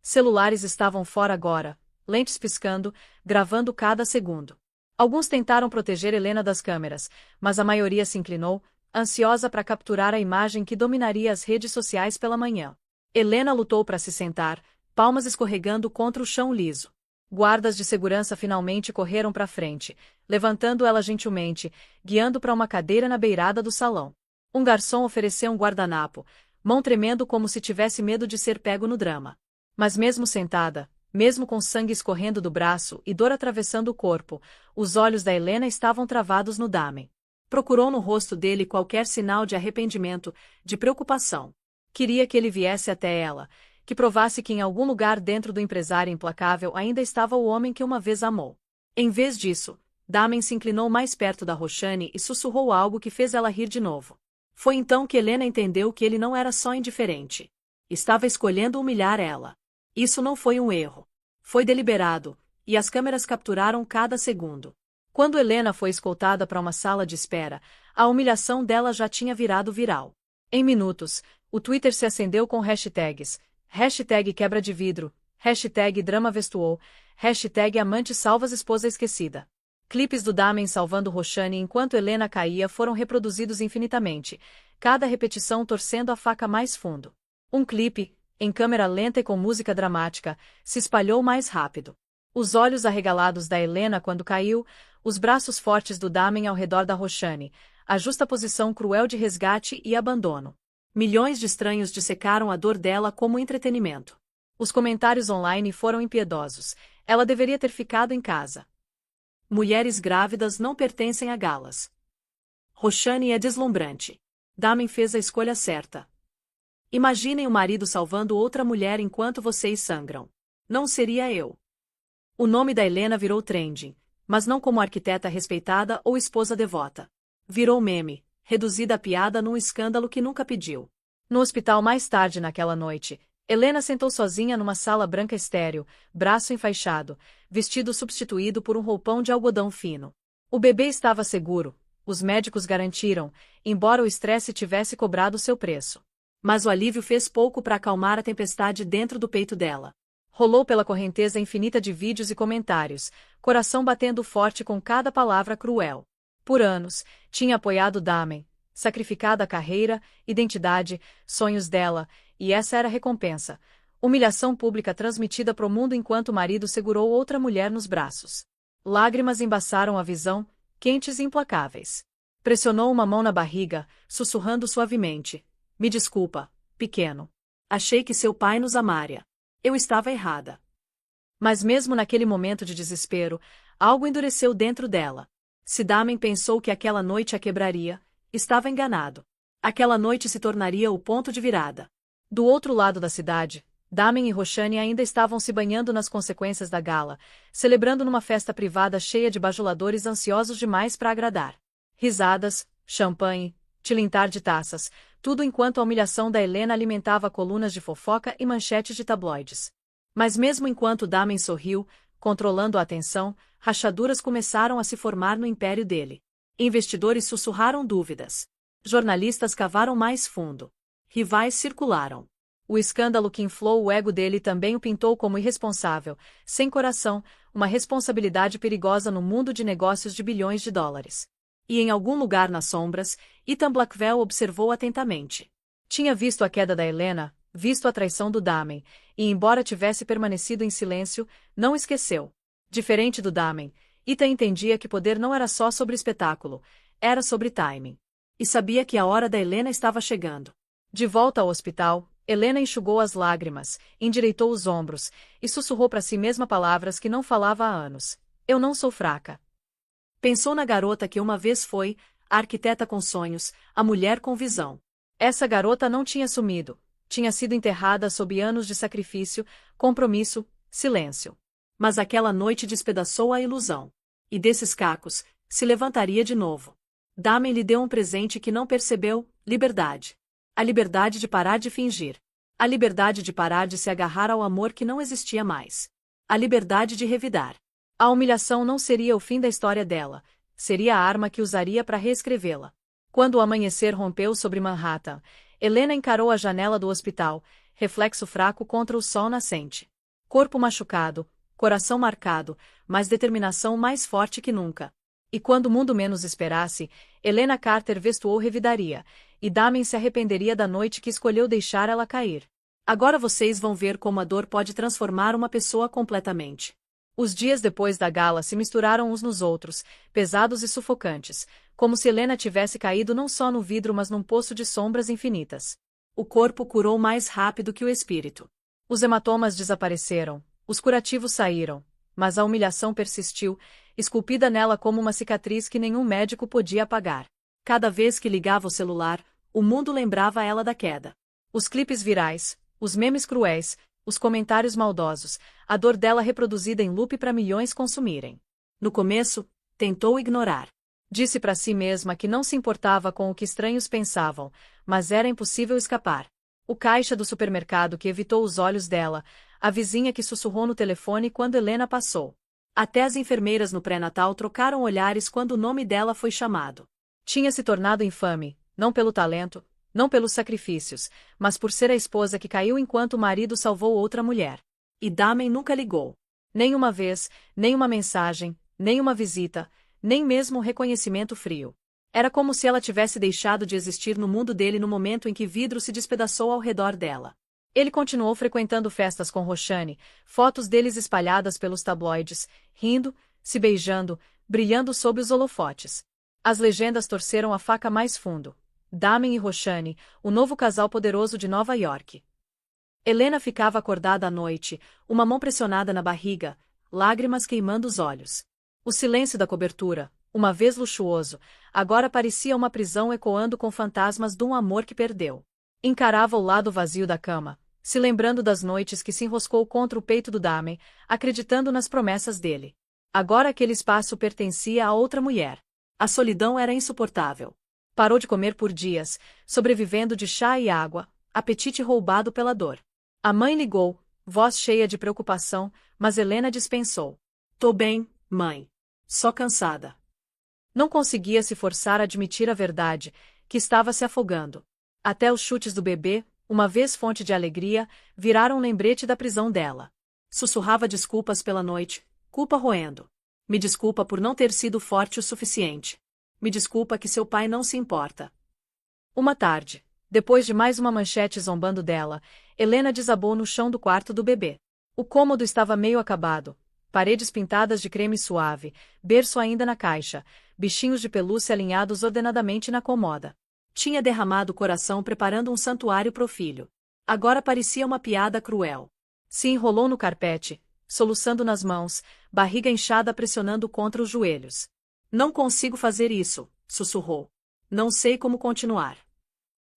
Celulares estavam fora agora, lentes piscando, gravando cada segundo. Alguns tentaram proteger Helena das câmeras, mas a maioria se inclinou, ansiosa para capturar a imagem que dominaria as redes sociais pela manhã. Helena lutou para se sentar, palmas escorregando contra o chão liso. Guardas de segurança finalmente correram para frente, levantando ela gentilmente, guiando para uma cadeira na beirada do salão. Um garçom ofereceu um guardanapo, mão tremendo como se tivesse medo de ser pego no drama. Mas mesmo sentada, mesmo com sangue escorrendo do braço e dor atravessando o corpo, os olhos da Helena estavam travados no Damen. Procurou no rosto dele qualquer sinal de arrependimento, de preocupação. Queria que ele viesse até ela, que provasse que em algum lugar dentro do empresário implacável ainda estava o homem que uma vez amou. Em vez disso, Damen se inclinou mais perto da Roshani e sussurrou algo que fez ela rir de novo. Foi então que Helena entendeu que ele não era só indiferente. Estava escolhendo humilhar ela. Isso não foi um erro. Foi deliberado, e as câmeras capturaram cada segundo. Quando Helena foi escoltada para uma sala de espera, a humilhação dela já tinha virado viral. Em minutos, o Twitter se acendeu com hashtags, hashtag quebra de vidro, hashtag drama Westwall, hashtag amante salvas esposa esquecida. Clipes do Damen salvando Roshani enquanto Helena caía foram reproduzidos infinitamente, cada repetição torcendo a faca mais fundo. Um clipe, em câmera lenta e com música dramática, se espalhou mais rápido. Os olhos arregalados da Helena quando caiu, os braços fortes do Damen ao redor da Roshani, a justaposição cruel de resgate e abandono. Milhões de estranhos dissecaram a dor dela como entretenimento. Os comentários online foram impiedosos. Ela deveria ter ficado em casa. Mulheres grávidas não pertencem a galas. Roshani é deslumbrante. Damen fez a escolha certa. Imaginem o marido salvando outra mulher enquanto vocês sangram. Não seria eu. O nome da Helena virou trending, mas não como arquiteta respeitada ou esposa devota. Virou meme, reduzida a piada num escândalo que nunca pediu. No hospital mais tarde naquela noite, Helena sentou sozinha numa sala branca estéril, braço enfaixado, vestido substituído por um roupão de algodão fino. O bebê estava seguro, os médicos garantiram, embora o estresse tivesse cobrado seu preço. Mas o alívio fez pouco para acalmar a tempestade dentro do peito dela. Rolou pela correnteza infinita de vídeos e comentários, coração batendo forte com cada palavra cruel. Por anos, tinha apoiado Damen, sacrificado a carreira, identidade, sonhos dela, e essa era a recompensa. Humilhação pública transmitida pro mundo enquanto o marido segurou outra mulher nos braços. Lágrimas embaçaram a visão, quentes e implacáveis. Pressionou uma mão na barriga, sussurrando suavemente. Me desculpa, pequeno. Achei que seu pai nos amaria. Eu estava errada. Mas mesmo naquele momento de desespero, algo endureceu dentro dela. Se Damen pensou que aquela noite a quebraria, estava enganado. Aquela noite se tornaria o ponto de virada. Do outro lado da cidade, Damen e Roshani ainda estavam se banhando nas consequências da gala, celebrando numa festa privada cheia de bajuladores ansiosos demais para agradar. Risadas, champanhe, tilintar de taças, tudo enquanto a humilhação da Helena alimentava colunas de fofoca e manchetes de tabloides. Mas mesmo enquanto Damen sorriu, controlando a atenção, rachaduras começaram a se formar no império dele. Investidores sussurraram dúvidas. Jornalistas cavaram mais fundo. Rivais circularam. O escândalo que inflou o ego dele também o pintou como irresponsável, sem coração, uma responsabilidade perigosa no mundo de negócios de bilhões de dólares. E em algum lugar nas sombras, Ethan Blackwell observou atentamente. Tinha visto a queda da Helena, visto a traição do Damen, e embora tivesse permanecido em silêncio, não esqueceu. Diferente do Damen, Ethan entendia que poder não era só sobre espetáculo, era sobre timing. E sabia que a hora da Helena estava chegando. De volta ao hospital, Helena enxugou as lágrimas, endireitou os ombros, e sussurrou para si mesma palavras que não falava há anos. Eu não sou fraca. Pensou na garota que uma vez foi, a arquiteta com sonhos, a mulher com visão. Essa garota não tinha sumido, tinha sido enterrada sob anos de sacrifício, compromisso, silêncio. Mas aquela noite despedaçou a ilusão. E desses cacos, se levantaria de novo. Damen lhe deu um presente que não percebeu, liberdade. A liberdade de parar de fingir. A liberdade de parar de se agarrar ao amor que não existia mais. A liberdade de revidar. A humilhação não seria o fim da história dela, seria a arma que usaria para reescrevê-la. Quando o amanhecer rompeu sobre Manhattan, Helena encarou a janela do hospital, reflexo fraco contra o sol nascente. Corpo machucado, coração marcado, mas determinação mais forte que nunca. E quando o mundo menos esperasse, Helena Carter vestuou revidaria, e Damen se arrependeria da noite que escolheu deixar ela cair. Agora vocês vão ver como a dor pode transformar uma pessoa completamente. Os dias depois da gala se misturaram uns nos outros, pesados e sufocantes, como se Helena tivesse caído não só no vidro mas num poço de sombras infinitas. O corpo curou mais rápido que o espírito. Os hematomas desapareceram, os curativos saíram, mas a humilhação persistiu, esculpida nela como uma cicatriz que nenhum médico podia apagar. Cada vez que ligava o celular, o mundo lembrava ela da queda. Os clipes virais, os memes cruéis, os comentários maldosos, a dor dela reproduzida em loop para milhões consumirem. No começo, tentou ignorar. Disse para si mesma que não se importava com o que estranhos pensavam, mas era impossível escapar. O caixa do supermercado que evitou os olhos dela, a vizinha que sussurrou no telefone quando Helena passou. Até as enfermeiras no pré-natal trocaram olhares quando o nome dela foi chamado. Tinha se tornado infame, não pelo talento, não pelos sacrifícios, mas por ser a esposa que caiu enquanto o marido salvou outra mulher. E Damen nunca ligou. Nem uma vez, nem uma mensagem, nem uma visita, nem mesmo um reconhecimento frio. Era como se ela tivesse deixado de existir no mundo dele no momento em que vidro se despedaçou ao redor dela. Ele continuou frequentando festas com Roxane, fotos deles espalhadas pelos tabloides, rindo, se beijando, brilhando sob os holofotes. As legendas torceram a faca mais fundo. Damen e Roxane, o novo casal poderoso de Nova York. Helena ficava acordada à noite, uma mão pressionada na barriga, lágrimas queimando os olhos. O silêncio da cobertura, uma vez luxuoso, agora parecia uma prisão ecoando com fantasmas de um amor que perdeu. Encarava o lado vazio da cama, se lembrando das noites que se enroscou contra o peito do Damen, acreditando nas promessas dele. Agora aquele espaço pertencia a outra mulher. A solidão era insuportável. Parou de comer por dias, sobrevivendo de chá e água, apetite roubado pela dor. A mãe ligou, voz cheia de preocupação, mas Helena dispensou. Tô bem, mãe. Só cansada. Não conseguia se forçar a admitir a verdade, que estava se afogando. Até os chutes do bebê, uma vez fonte de alegria, viraram um lembrete da prisão dela. Sussurrava desculpas pela noite, culpa roendo. Me desculpa por não ter sido forte o suficiente. Me desculpa que seu pai não se importa. Uma tarde, depois de mais uma manchete zombando dela, Helena desabou no chão do quarto do bebê. O cômodo estava meio acabado, paredes pintadas de creme suave, berço ainda na caixa, bichinhos de pelúcia alinhados ordenadamente na comoda. Tinha derramado o coração preparando um santuário pro filho. Agora parecia uma piada cruel. Se enrolou no carpete, soluçando nas mãos, barriga inchada pressionando contra os joelhos. Não consigo fazer isso, sussurrou. Não sei como continuar.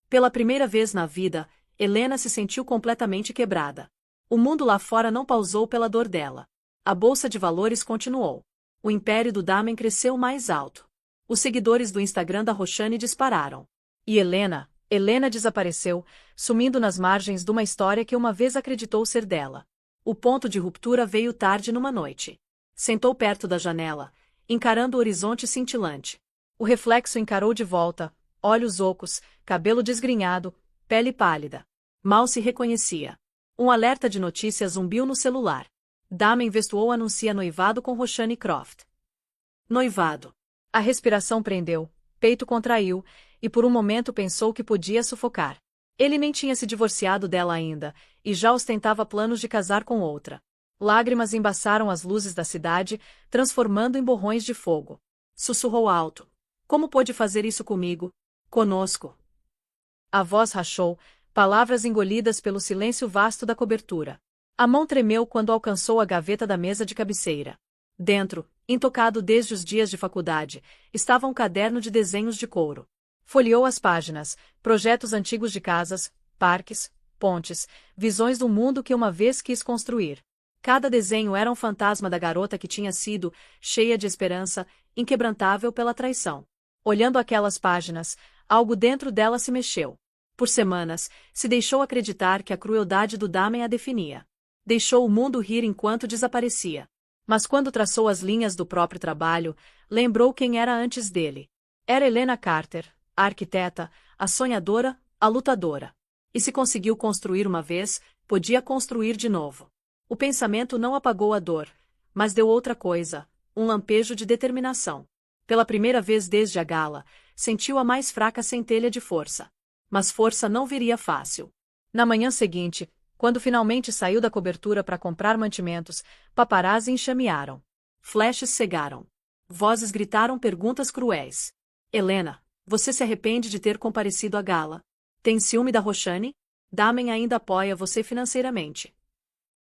Pela primeira vez na vida, Helena se sentiu completamente quebrada. O mundo lá fora não pausou pela dor dela. A bolsa de valores continuou. O império do Damen cresceu mais alto. Os seguidores do Instagram da Roxane dispararam. E Helena desapareceu, sumindo nas margens de uma história que uma vez acreditou ser dela. O ponto de ruptura veio tarde numa noite. Sentou perto da janela, encarando o horizonte cintilante. O reflexo encarou de volta, olhos ocos, cabelo desgrenhado, pele pálida. Mal se reconhecia. Um alerta de notícias zumbiu no celular. Damen Westwall anuncia noivado com Roshani Croft. Noivado. A respiração prendeu, peito contraiu, e por um momento pensou que podia sufocar. Ele nem tinha se divorciado dela ainda, e já ostentava planos de casar com outra. Lágrimas embaçaram as luzes da cidade, transformando em borrões de fogo. Sussurrou alto. Como pôde fazer isso comigo? Conosco. A voz rachou, palavras engolidas pelo silêncio vasto da cobertura. A mão tremeu quando alcançou a gaveta da mesa de cabeceira. Dentro, intocado desde os dias de faculdade, estava um caderno de desenhos de couro. Folheou as páginas, projetos antigos de casas, parques, pontes, visões do mundo que uma vez quis construir. Cada desenho era um fantasma da garota que tinha sido, cheia de esperança, inquebrantável pela traição. Olhando aquelas páginas, algo dentro dela se mexeu. Por semanas, se deixou acreditar que a crueldade do Damen a definia. Deixou o mundo rir enquanto desaparecia. Mas quando traçou as linhas do próprio trabalho, lembrou quem era antes dele. Era Helena Carter, a arquiteta, a sonhadora, a lutadora. E se conseguiu construir uma vez, podia construir de novo. O pensamento não apagou a dor, mas deu outra coisa, um lampejo de determinação. Pela primeira vez desde a gala, sentiu a mais fraca centelha de força. Mas força não viria fácil. Na manhã seguinte, quando finalmente saiu da cobertura para comprar mantimentos, paparazzi enxamearam. Flashes cegaram. Vozes gritaram perguntas cruéis. Helena, você se arrepende de ter comparecido à gala? Tem ciúme da Roshani? Damen ainda apoia você financeiramente.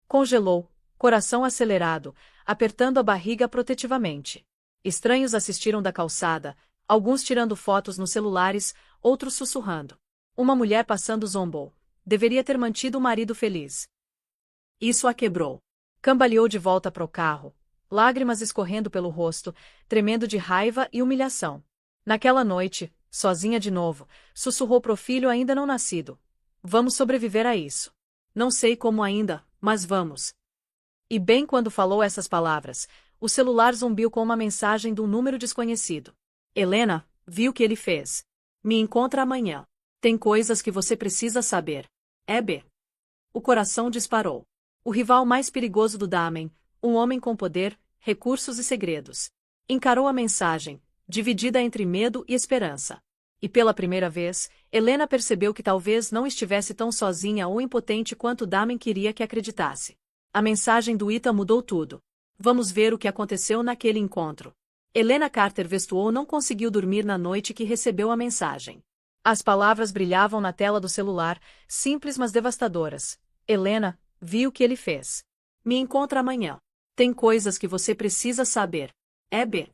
Congelou, coração acelerado, apertando a barriga protetivamente. Estranhos assistiram da calçada, alguns tirando fotos nos celulares, outros sussurrando. Uma mulher passando zombou. Deveria ter mantido o marido feliz. Isso a quebrou. Cambaleou de volta para o carro, lágrimas escorrendo pelo rosto, tremendo de raiva e humilhação. Naquela noite, sozinha de novo, sussurrou pro filho ainda não nascido. Vamos sobreviver a isso. Não sei como ainda, mas vamos. E bem quando falou essas palavras, o celular zumbiu com uma mensagem de um número desconhecido. Helena, vi o que ele fez. Me encontra amanhã. Tem coisas que você precisa saber. É B. O coração disparou. O rival mais perigoso do Damen, um homem com poder, recursos e segredos. Encarou a mensagem, dividida entre medo e esperança. E pela primeira vez, Helena percebeu que talvez não estivesse tão sozinha ou impotente quanto Damen queria que acreditasse. A mensagem do Ita mudou tudo. Vamos ver o que aconteceu naquele encontro. Helena Carter Westwall não conseguiu dormir na noite que recebeu a mensagem. As palavras brilhavam na tela do celular, simples mas devastadoras. Helena, vi o que ele fez. Me encontra amanhã. Tem coisas que você precisa saber. É B.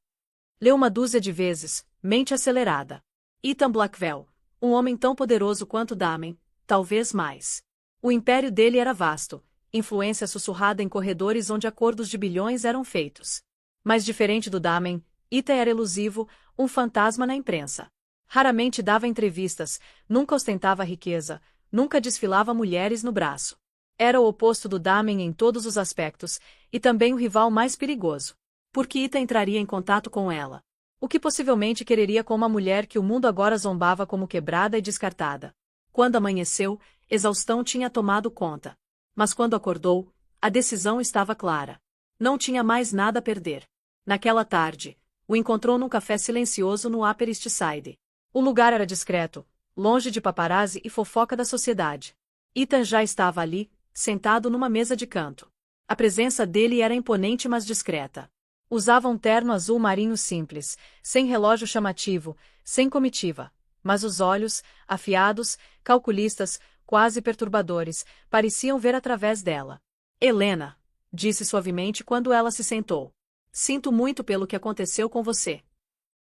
Leu uma dúzia de vezes, mente acelerada. Ethan Blackwell, um homem tão poderoso quanto Damen, talvez mais. O império dele era vasto, influência sussurrada em corredores onde acordos de bilhões eram feitos. Mas diferente do Damen, Ethan era elusivo, um fantasma na imprensa. Raramente dava entrevistas, nunca ostentava riqueza, nunca desfilava mulheres no braço. Era o oposto do Damen em todos os aspectos, e também o rival mais perigoso. Porque Ita entraria em contato com ela. O que possivelmente quereria com uma mulher que o mundo agora zombava como quebrada e descartada. Quando amanheceu, exaustão tinha tomado conta. Mas quando acordou, a decisão estava clara. Não tinha mais nada a perder. Naquela tarde, o encontrou num café silencioso no Upper East Side. O lugar era discreto, longe de paparazzi e fofoca da sociedade. Ethan já estava ali, sentado numa mesa de canto. A presença dele era imponente mas discreta. Usava um terno azul marinho simples, sem relógio chamativo, sem comitiva. Mas os olhos, afiados, calculistas, quase perturbadores, pareciam ver através dela. Helena, disse suavemente quando ela se sentou. Sinto muito pelo que aconteceu com você.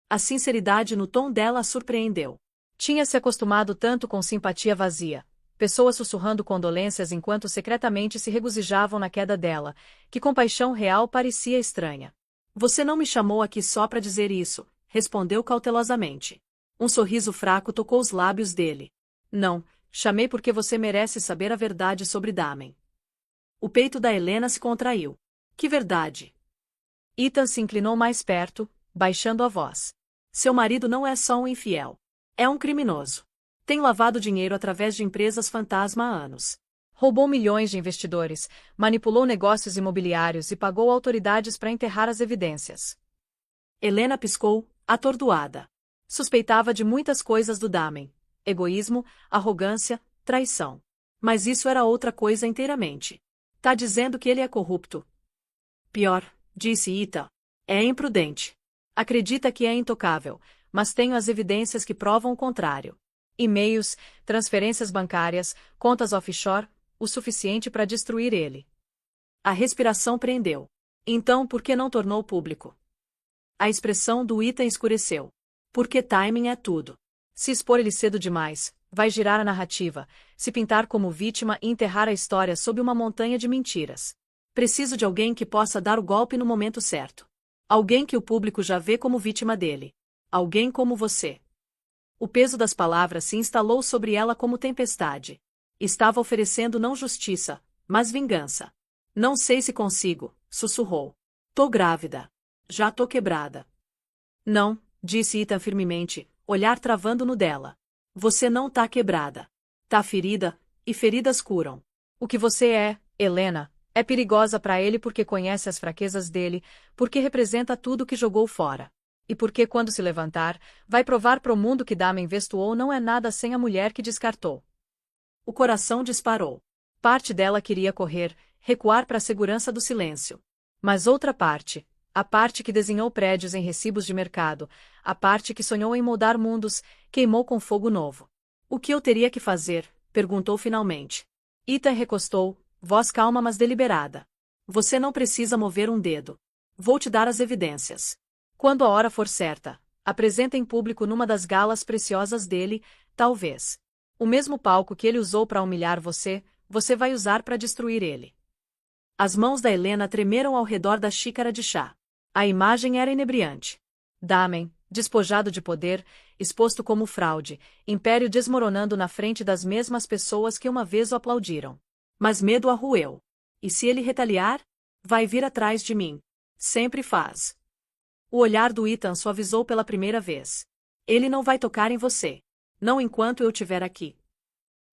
A sinceridade no tom dela a surpreendeu. Tinha se acostumado tanto com simpatia vazia, pessoas sussurrando condolências enquanto secretamente se regozijavam na queda dela, que compaixão real parecia estranha. Você não me chamou aqui só para dizer isso, respondeu cautelosamente. Um sorriso fraco tocou os lábios dele. Não, chamei porque você merece saber a verdade sobre Damen. O peito da Helena se contraiu. Que verdade! Ethan se inclinou mais perto, baixando a voz. Seu marido não é só um infiel. É um criminoso. Tem lavado dinheiro através de empresas fantasma há anos. Roubou milhões de investidores, manipulou negócios imobiliários e pagou autoridades para enterrar as evidências. Helena piscou, atordoada. Suspeitava de muitas coisas do Damen: egoísmo, arrogância, traição. Mas isso era outra coisa inteiramente. Tá dizendo que ele é corrupto? Pior, disse Ita. É imprudente. Acredita que é intocável, mas tenho as evidências que provam o contrário. E-mails, transferências bancárias, contas offshore, o suficiente para destruir ele. A respiração prendeu. Então por que não tornou público? A expressão do Ethan escureceu. Porque timing é tudo. Se expor ele cedo demais, vai girar a narrativa, se pintar como vítima e enterrar a história sob uma montanha de mentiras. Preciso de alguém que possa dar o golpe no momento certo. Alguém que o público já vê como vítima dele. Alguém como você. O peso das palavras se instalou sobre ela como tempestade. Estava oferecendo não justiça, mas vingança. Não sei se consigo, sussurrou. Tô grávida. Já tô quebrada. Não, disse Ethan firmemente, olhar travando no dela. Você não tá quebrada. Tá ferida, e feridas curam. O que você é, Helena, é perigosa para ele porque conhece as fraquezas dele, porque representa tudo que jogou fora. E porque quando se levantar, vai provar pro mundo que Damen Vestuou não é nada sem a mulher que descartou. O coração disparou. Parte dela queria correr, recuar para a segurança do silêncio. Mas outra parte, a parte que desenhou prédios em recibos de mercado, a parte que sonhou em moldar mundos, queimou com fogo novo. O que eu teria que fazer? Perguntou finalmente. Ethan recostou, voz calma mas deliberada. Você não precisa mover um dedo. Vou te dar as evidências. Quando a hora for certa, apresenta em público numa das galas preciosas dele, talvez. O mesmo palco que ele usou para humilhar você, você vai usar para destruir ele. As mãos da Helena tremeram ao redor da xícara de chá. A imagem era inebriante. Damen, despojado de poder, exposto como fraude, império desmoronando na frente das mesmas pessoas que uma vez o aplaudiram. Mas medo a roeu. E se ele retaliar? Vai vir atrás de mim. Sempre faz. O olhar do Ethan suavizou pela primeira vez. Ele não vai tocar em você. Não enquanto eu estiver aqui.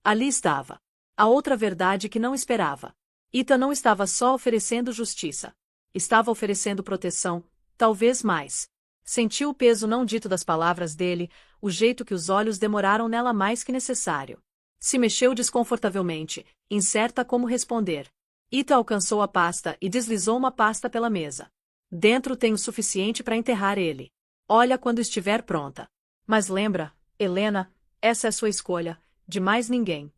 Ali estava. A outra verdade que não esperava. Ethan não estava só oferecendo justiça. Estava oferecendo proteção, talvez mais. Sentiu o peso não dito das palavras dele, o jeito que os olhos demoraram nela mais que necessário. Se mexeu desconfortavelmente, incerta como responder. Ethan alcançou a pasta e deslizou uma pasta pela mesa. Dentro tem o suficiente para enterrar ele. Olha quando estiver pronta. Mas lembra, Helena, essa é sua escolha, de mais ninguém.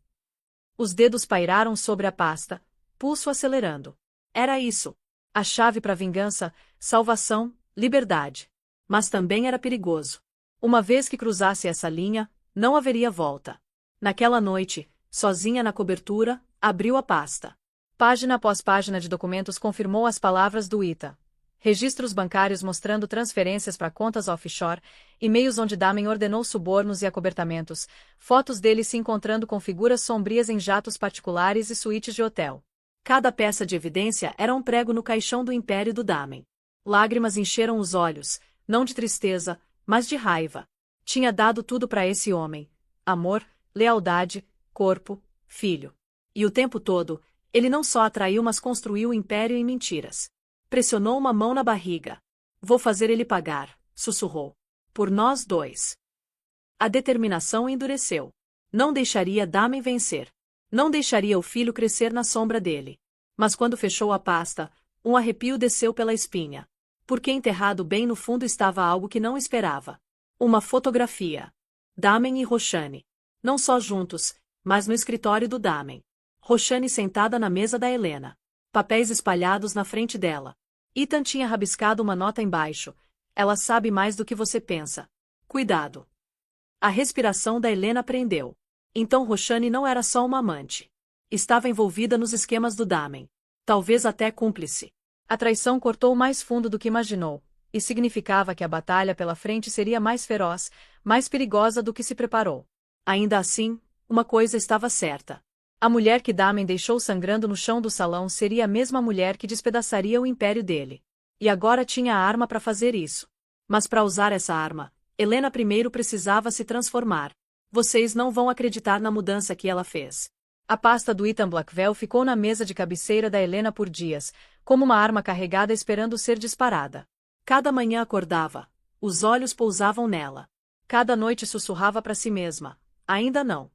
Os dedos pairaram sobre a pasta, pulso acelerando. Era isso. A chave para vingança, salvação, liberdade. Mas também era perigoso. Uma vez que cruzasse essa linha, não haveria volta. Naquela noite, sozinha na cobertura, abriu a pasta. Página após página de documentos confirmou as palavras do Ethan. Registros bancários mostrando transferências para contas offshore, e-mails onde Damen ordenou subornos e acobertamentos, fotos dele se encontrando com figuras sombrias em jatos particulares e suítes de hotel. Cada peça de evidência era um prego no caixão do império do Damen. Lágrimas encheram os olhos, não de tristeza, mas de raiva. Tinha dado tudo para esse homem: amor, lealdade, corpo, filho. E o tempo todo, ele não só atraiu mas construiu o império em mentiras. Pressionou uma mão na barriga. Vou fazer ele pagar, sussurrou. Por nós dois. A determinação endureceu. Não deixaria Damen vencer. Não deixaria o filho crescer na sombra dele. Mas quando fechou a pasta, um arrepio desceu pela espinha. Porque enterrado bem no fundo estava algo que não esperava. Uma fotografia. Damen e Roshani. Não só juntos, mas no escritório do Damen. Roshani sentada na mesa da Helena. Papéis espalhados na frente dela. Ethan tinha rabiscado uma nota embaixo. Ela sabe mais do que você pensa. Cuidado. A respiração da Helena prendeu. Então Roshani não era só uma amante. Estava envolvida nos esquemas do Damen. Talvez até cúmplice. A traição cortou mais fundo do que imaginou, e significava que a batalha pela frente seria mais feroz, mais perigosa do que se preparou. Ainda assim, uma coisa estava certa. A mulher que Damen deixou sangrando no chão do salão seria a mesma mulher que despedaçaria o império dele. E agora tinha a arma para fazer isso. Mas para usar essa arma, Helena primeiro precisava se transformar. Vocês não vão acreditar na mudança que ela fez. A pasta do Ethan Blackwell ficou na mesa de cabeceira da Helena por dias, como uma arma carregada esperando ser disparada. Cada manhã acordava, os olhos pousavam nela. Cada noite sussurrava para si mesma, ainda não.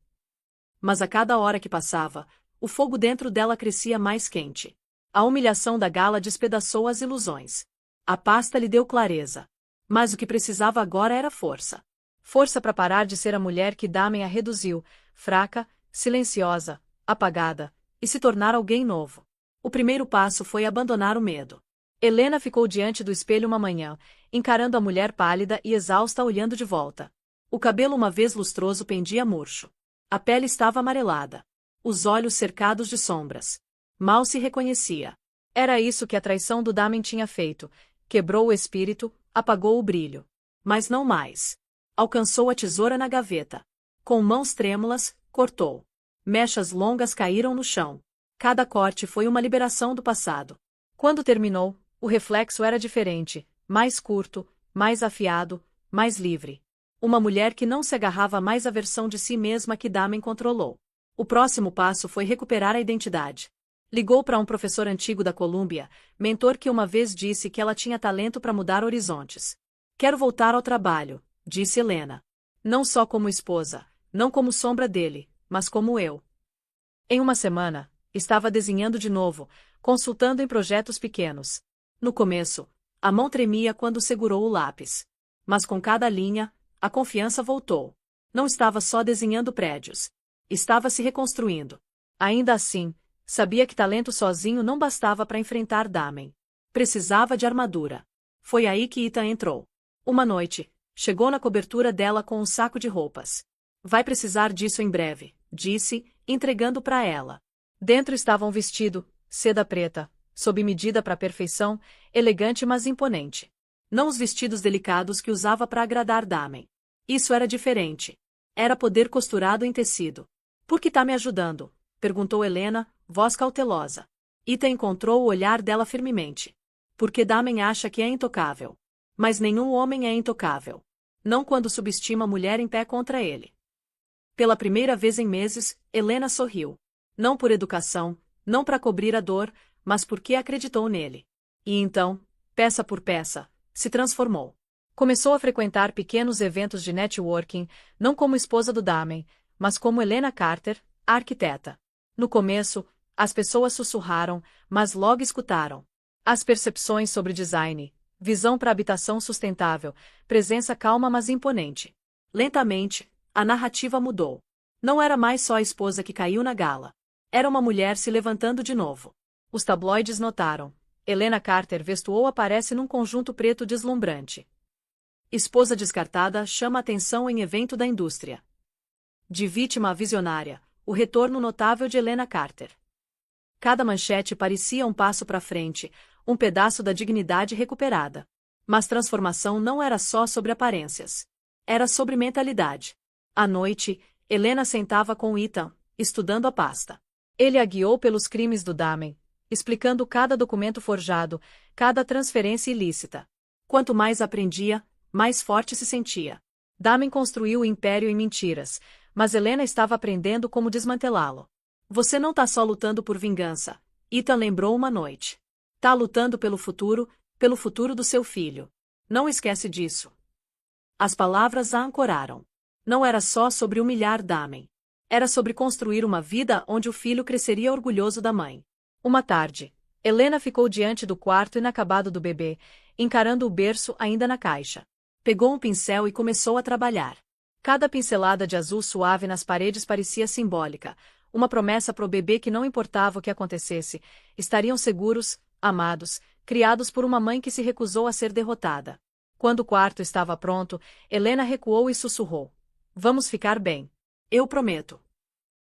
Mas a cada hora que passava, o fogo dentro dela crescia mais quente. A humilhação da gala despedaçou as ilusões. A pasta lhe deu clareza. Mas o que precisava agora era força. Força para parar de ser a mulher que Damen a reduziu, fraca, silenciosa, apagada, e se tornar alguém novo. O primeiro passo foi abandonar o medo. Helena ficou diante do espelho uma manhã, encarando a mulher pálida e exausta olhando de volta. O cabelo uma vez lustroso pendia murcho. A pele estava amarelada. Os olhos cercados de sombras. Mal se reconhecia. Era isso que a traição do Damen tinha feito. Quebrou o espírito, apagou o brilho. Mas não mais. Alcançou a tesoura na gaveta. Com mãos trêmulas, cortou. Mechas longas caíram no chão. Cada corte foi uma liberação do passado. Quando terminou, o reflexo era diferente, mais curto, mais afiado, mais livre. Uma mulher que não se agarrava mais à versão de si mesma que Damen controlou. O próximo passo foi recuperar a identidade. Ligou para um professor antigo da Colômbia, mentor que uma vez disse que ela tinha talento para mudar horizontes. Quero voltar ao trabalho, disse Helena. Não só como esposa, não como sombra dele, mas como eu. Em uma semana, estava desenhando de novo, consultando em projetos pequenos. No começo, a mão tremia quando segurou o lápis. Mas com cada linha, a confiança voltou. Não estava só desenhando prédios. Estava se reconstruindo. Ainda assim, sabia que talento sozinho não bastava para enfrentar Damen. Precisava de armadura. Foi aí que Ethan entrou. Uma noite, chegou na cobertura dela com um saco de roupas. Vai precisar disso em breve, disse, entregando para ela. Dentro estava um vestido, seda preta, sob medida para a perfeição, elegante mas imponente. Não os vestidos delicados que usava para agradar Damen. Isso era diferente. Era poder costurado em tecido. Por que tá me ajudando? Perguntou Helena, voz cautelosa. Ethan encontrou o olhar dela firmemente. Porque Damen acha que é intocável. Mas nenhum homem é intocável. Não quando subestima a mulher em pé contra ele. Pela primeira vez em meses, Helena sorriu. Não por educação, não para cobrir a dor, mas porque acreditou nele. E então, peça por peça, se transformou. Começou a frequentar pequenos eventos de networking, não como esposa do Damen, mas como Helena Carter, a arquiteta. No começo, as pessoas sussurraram, mas logo escutaram. As percepções sobre design, visão para habitação sustentável, presença calma mas imponente. Lentamente, a narrativa mudou. Não era mais só a esposa que caiu na gala. Era uma mulher se levantando de novo. Os tabloides notaram. Helena Carter vestuou aparece num conjunto preto deslumbrante. Esposa descartada chama atenção em evento da indústria. De vítima a visionária, o retorno notável de Helena Carter. Cada manchete parecia um passo para frente, um pedaço da dignidade recuperada. Mas transformação não era só sobre aparências. Era sobre mentalidade. À noite, Helena sentava com Ethan, estudando a pasta. Ele a guiou pelos crimes do Damen, explicando cada documento forjado, cada transferência ilícita. Quanto mais aprendia, mais forte se sentia. Damen construiu o império em mentiras, mas Helena estava aprendendo como desmantelá-lo. Você não tá só lutando por vingança, Ethan lembrou uma noite. Tá lutando pelo futuro do seu filho. Não esquece disso. As palavras a ancoraram. Não era só sobre humilhar Damen. Era sobre construir uma vida onde o filho cresceria orgulhoso da mãe. Uma tarde, Helena ficou diante do quarto inacabado do bebê, encarando o berço ainda na caixa. Pegou um pincel e começou a trabalhar. Cada pincelada de azul suave nas paredes parecia simbólica, uma promessa pro bebê que não importava o que acontecesse, estariam seguros, amados, criados por uma mãe que se recusou a ser derrotada. Quando o quarto estava pronto, Helena recuou e sussurrou. Vamos ficar bem. Eu prometo.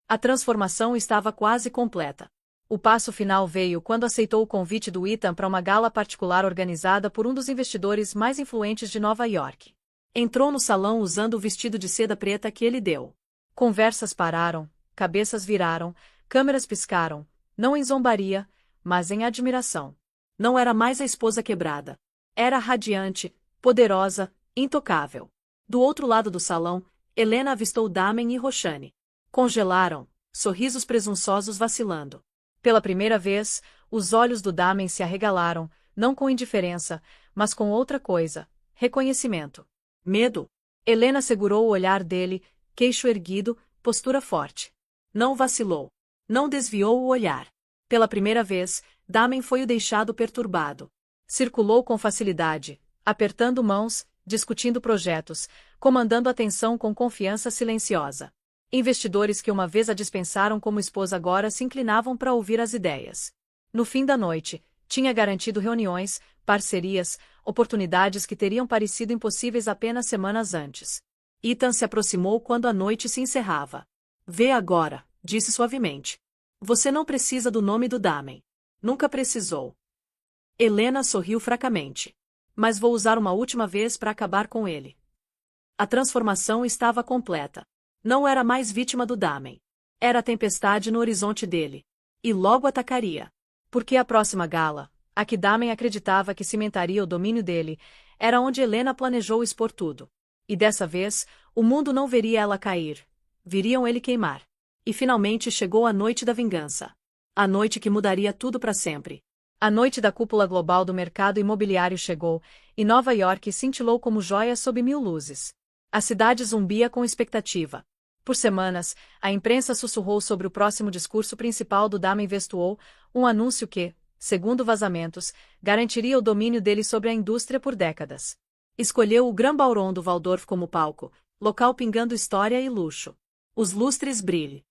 A transformação estava quase completa. O passo final veio quando aceitou o convite do Ethan para uma gala particular organizada por um dos investidores mais influentes de Nova York. Entrou no salão usando o vestido de seda preta que ele deu. Conversas pararam, cabeças viraram, Câmeras piscaram, não em zombaria, mas em admiração. Não era mais a esposa quebrada. Era radiante, poderosa, intocável. Do outro lado do salão, Helena avistou Damen e Roxane. Congelaram, sorrisos presunçosos vacilando. Pela primeira vez, os olhos do Damen se arregalaram, não com indiferença, mas com outra coisa, reconhecimento. Medo. Helena segurou o olhar dele, queixo erguido, postura forte. Não vacilou. Não desviou o olhar. Pela primeira vez, Damen foi o deixado perturbado. Circulou com facilidade, apertando mãos, discutindo projetos, comandando a atenção com confiança silenciosa. Investidores que uma vez a dispensaram como esposa agora se inclinavam para ouvir as ideias. No fim da noite, tinha garantido reuniões, parcerias, oportunidades que teriam parecido impossíveis apenas semanas antes. Ethan se aproximou quando a noite se encerrava. Vê agora, disse suavemente. Você não precisa do nome do Damen. Nunca precisou. Helena sorriu fracamente. Mas vou usar uma última vez para acabar com ele. A transformação estava completa. Não era mais vítima do Damen. Era a tempestade no horizonte dele. E logo atacaria. Porque a próxima gala, a que Damen acreditava que cimentaria o domínio dele, era onde Helena planejou expor tudo. E dessa vez, o mundo não veria ela cair. Viriam ele queimar. E finalmente chegou a noite da vingança. A noite que mudaria tudo para sempre. A noite da cúpula global do mercado imobiliário chegou, e Nova York cintilou como joia sob 1000 luzes. A cidade zumbia com expectativa. Por semanas, a imprensa sussurrou sobre o próximo discurso principal do Damen Vestuou, um anúncio que, segundo vazamentos, garantiria o domínio dele sobre a indústria por décadas. Escolheu o Grand Ballroom do Waldorf como palco, local pingando história e luxo. Os lustres brilhem.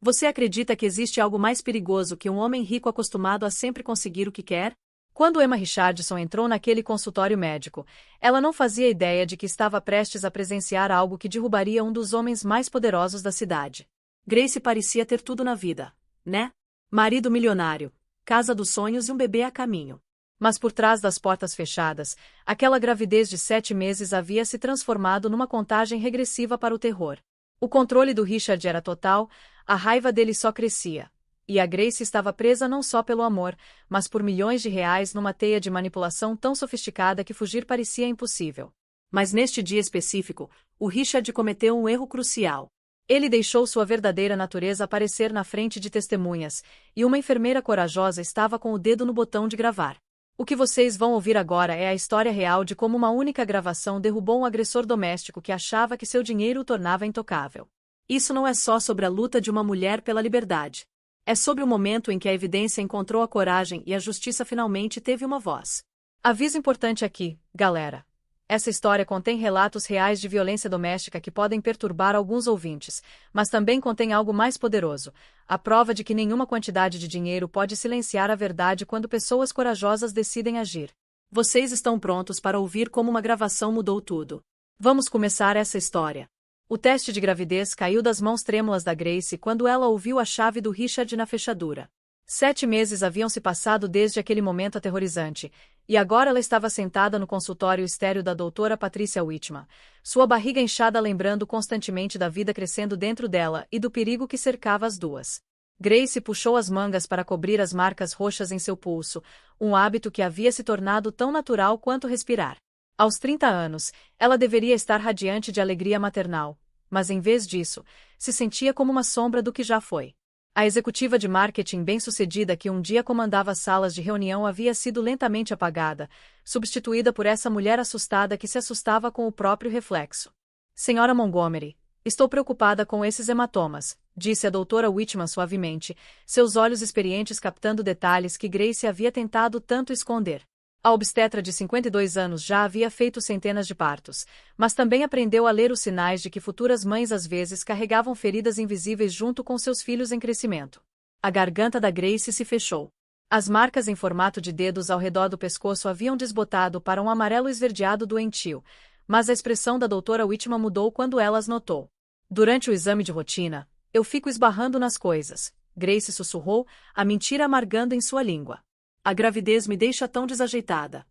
Você acredita que existe algo mais perigoso que um homem rico acostumado a sempre conseguir o que quer? Quando Emma Richardson entrou naquele consultório médico, ela não fazia ideia de que estava prestes a presenciar algo que derrubaria um dos homens mais poderosos da cidade. Grace parecia ter tudo na vida, né? Marido milionário, casa dos sonhos e um bebê a caminho. Mas por trás das portas fechadas, aquela gravidez de 7 meses havia se transformado numa contagem regressiva para o terror. O controle do Richard era total, a raiva dele só crescia. E a Grace estava presa não só pelo amor, mas por milhões de reais numa teia de manipulação tão sofisticada que fugir parecia impossível. Mas neste dia específico, o Richard cometeu um erro crucial. Ele deixou sua verdadeira natureza aparecer na frente de testemunhas, e uma enfermeira corajosa estava com o dedo no botão de gravar. O que vocês vão ouvir agora é a história real de como uma única gravação derrubou um agressor doméstico que achava que seu dinheiro o tornava intocável. Isso não é só sobre a luta de uma mulher pela liberdade. É sobre o momento em que a evidência encontrou a coragem e a justiça finalmente teve uma voz. Aviso importante aqui, galera. Essa história contém relatos reais de violência doméstica que podem perturbar alguns ouvintes, mas também contém algo mais poderoso, a prova de que nenhuma quantidade de dinheiro pode silenciar a verdade quando pessoas corajosas decidem agir. Vocês estão prontos para ouvir como uma gravação mudou tudo. Vamos começar essa história. O teste de gravidez caiu das mãos trêmulas da Grace quando ela ouviu a chave do Richard na fechadura. 7 meses haviam se passado desde aquele momento aterrorizante, e agora ela estava sentada no consultório estéril da doutora Patricia Whitman, sua barriga inchada lembrando constantemente da vida crescendo dentro dela e do perigo que cercava as duas. Grace puxou as mangas para cobrir as marcas roxas em seu pulso, um hábito que havia se tornado tão natural quanto respirar. Aos 30 anos, ela deveria estar radiante de alegria maternal, mas em vez disso, se sentia como uma sombra do que já foi. A executiva de marketing bem-sucedida que um dia comandava salas de reunião havia sido lentamente apagada, substituída por essa mulher assustada que se assustava com o próprio reflexo. Senhora Montgomery, estou preocupada com esses hematomas, disse a doutora Whitman suavemente, seus olhos experientes captando detalhes que Grace havia tentado tanto esconder. A obstetra de 52 anos já havia feito centenas de partos, mas também aprendeu a ler os sinais de que futuras mães às vezes carregavam feridas invisíveis junto com seus filhos em crescimento. A garganta da Grace se fechou. As marcas em formato de dedos ao redor do pescoço haviam desbotado para um amarelo esverdeado doentio, mas a expressão da doutora Whitman mudou quando ela as notou. Durante o exame de rotina, eu fico esbarrando nas coisas, Grace sussurrou, a mentira amargando em sua língua. A gravidez me deixa tão desajeitada.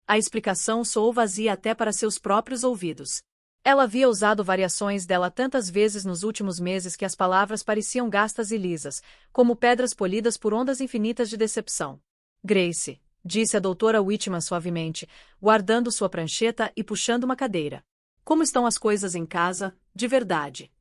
A explicação soou vazia até para seus próprios ouvidos. Ela havia usado variações dela tantas vezes nos últimos meses que as palavras pareciam gastas e lisas, como pedras polidas por ondas infinitas de decepção. Grace, disse a doutora Whitman suavemente, guardando sua prancheta e puxando uma cadeira. Como estão as coisas em casa, de verdade?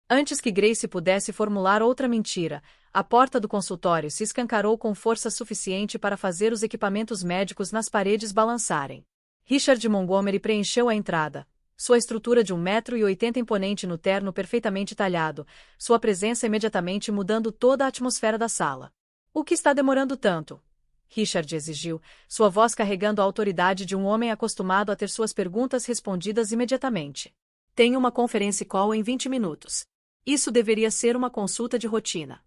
Antes que Grace pudesse formular outra mentira, a porta do consultório se escancarou com força suficiente para fazer os equipamentos médicos nas paredes balançarem. Richard Montgomery preencheu a entrada. Sua estrutura de 1,80 m imponente no terno perfeitamente talhado, sua presença imediatamente mudando toda a atmosfera da sala. O que está demorando tanto? Richard exigiu, sua voz carregando a autoridade de um homem acostumado a ter suas perguntas respondidas imediatamente. Tenho uma conference call em 20 minutos. Isso deveria ser uma consulta de rotina.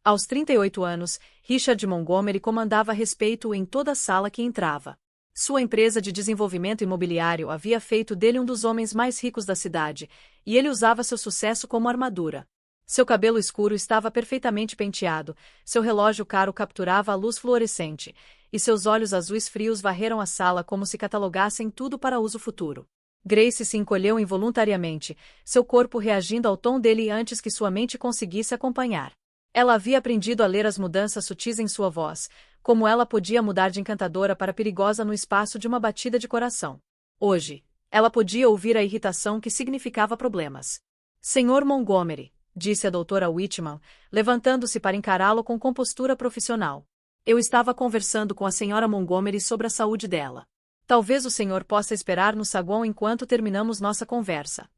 Aos 38 anos, Richard Montgomery comandava respeito em toda a sala que entrava. Sua empresa de desenvolvimento imobiliário havia feito dele um dos homens mais ricos da cidade, e ele usava seu sucesso como armadura. Seu cabelo escuro estava perfeitamente penteado, seu relógio caro capturava a luz fluorescente, e seus olhos azuis frios varreram a sala como se catalogassem tudo para uso futuro. Grace se encolheu involuntariamente, seu corpo reagindo ao tom dele antes que sua mente conseguisse acompanhar. Ela havia aprendido a ler as mudanças sutis em sua voz, como ela podia mudar de encantadora para perigosa no espaço de uma batida de coração. Hoje, ela podia ouvir a irritação que significava problemas. Senhor Montgomery, disse a doutora Whitman, levantando-se para encará-lo com compostura profissional. Eu estava conversando com a senhora Montgomery sobre a saúde dela. Talvez o senhor possa esperar no saguão enquanto terminamos nossa conversa.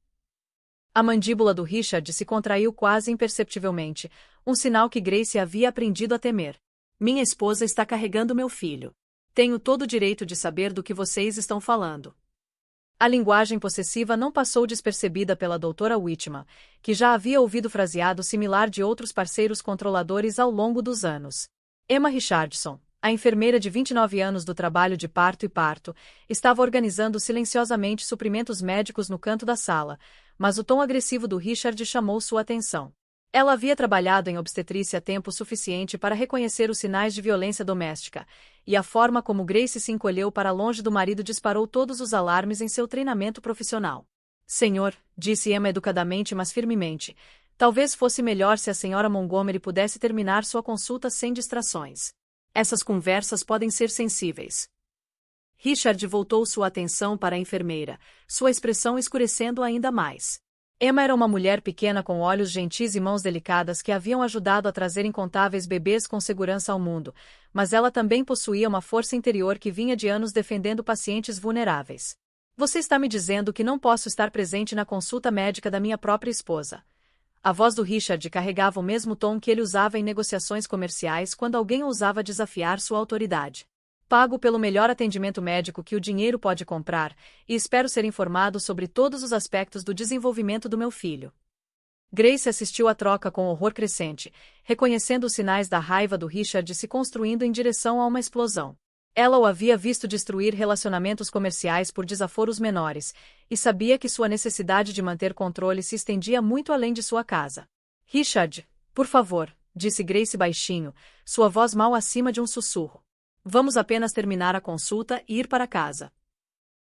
A mandíbula do Richard se contraiu quase imperceptivelmente, um sinal que Grace havia aprendido a temer. Minha esposa está carregando meu filho. Tenho todo o direito de saber do que vocês estão falando. A linguagem possessiva não passou despercebida pela doutora Whitman, que já havia ouvido fraseado similar de outros parceiros controladores ao longo dos anos. Emma Richardson, a enfermeira de 29 anos do trabalho de parto e parto, estava organizando silenciosamente suprimentos médicos no canto da sala, mas o tom agressivo do Richard chamou sua atenção. Ela havia trabalhado em obstetrícia tempo suficiente para reconhecer os sinais de violência doméstica, e a forma como Grace se encolheu para longe do marido disparou todos os alarmes em seu treinamento profissional. Senhor, disse Emma educadamente mas firmemente, talvez fosse melhor se a senhora Montgomery pudesse terminar sua consulta sem distrações. Essas conversas podem ser sensíveis. Richard voltou sua atenção para a enfermeira, sua expressão escurecendo ainda mais. Emma era uma mulher pequena com olhos gentis e mãos delicadas que haviam ajudado a trazer incontáveis bebês com segurança ao mundo, mas ela também possuía uma força interior que vinha de anos defendendo pacientes vulneráveis. Você está me dizendo que não posso estar presente na consulta médica da minha própria esposa. A voz do Richard carregava o mesmo tom que ele usava em negociações comerciais quando alguém ousava desafiar sua autoridade. Pago pelo melhor atendimento médico que o dinheiro pode comprar, e espero ser informado sobre todos os aspectos do desenvolvimento do meu filho. Grace assistiu à troca com horror crescente, reconhecendo os sinais da raiva do Richard se construindo em direção a uma explosão. Ela o havia visto destruir relacionamentos comerciais por desaforos menores, e sabia que sua necessidade de manter controle se estendia muito além de sua casa. Richard, por favor, disse Grace baixinho, sua voz mal acima de um sussurro. Vamos apenas terminar a consulta e ir para casa.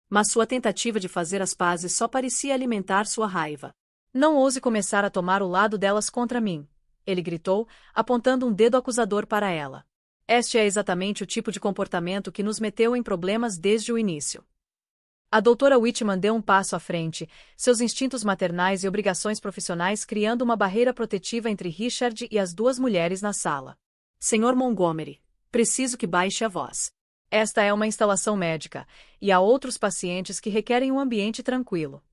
Mas sua tentativa de fazer as pazes só parecia alimentar sua raiva. Não ouse começar a tomar o lado delas contra mim, ele gritou, apontando um dedo acusador para ela. Este é exatamente o tipo de comportamento que nos meteu em problemas desde o início. A doutora Whitman deu um passo à frente, seus instintos maternais e obrigações profissionais criando uma barreira protetiva entre Richard e as duas mulheres na sala. Senhor Montgomery, preciso que baixe a voz. Esta é uma instalação médica, e há outros pacientes que requerem um ambiente tranquilo.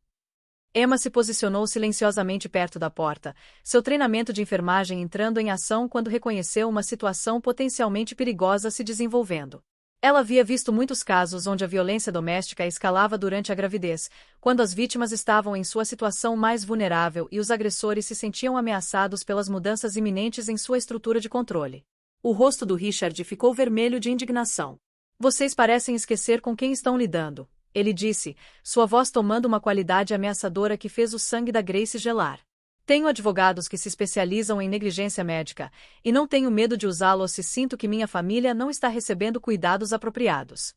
Emma se posicionou silenciosamente perto da porta, seu treinamento de enfermagem entrando em ação quando reconheceu uma situação potencialmente perigosa se desenvolvendo. Ela havia visto muitos casos onde a violência doméstica escalava durante a gravidez, quando as vítimas estavam em sua situação mais vulnerável e os agressores se sentiam ameaçados pelas mudanças iminentes em sua estrutura de controle. O rosto do Richard ficou vermelho de indignação. Vocês parecem esquecer com quem estão lidando, ele disse, sua voz tomando uma qualidade ameaçadora que fez o sangue da Grace gelar. Tenho advogados que se especializam em negligência médica, e não tenho medo de usá-los se sinto que minha família não está recebendo cuidados apropriados.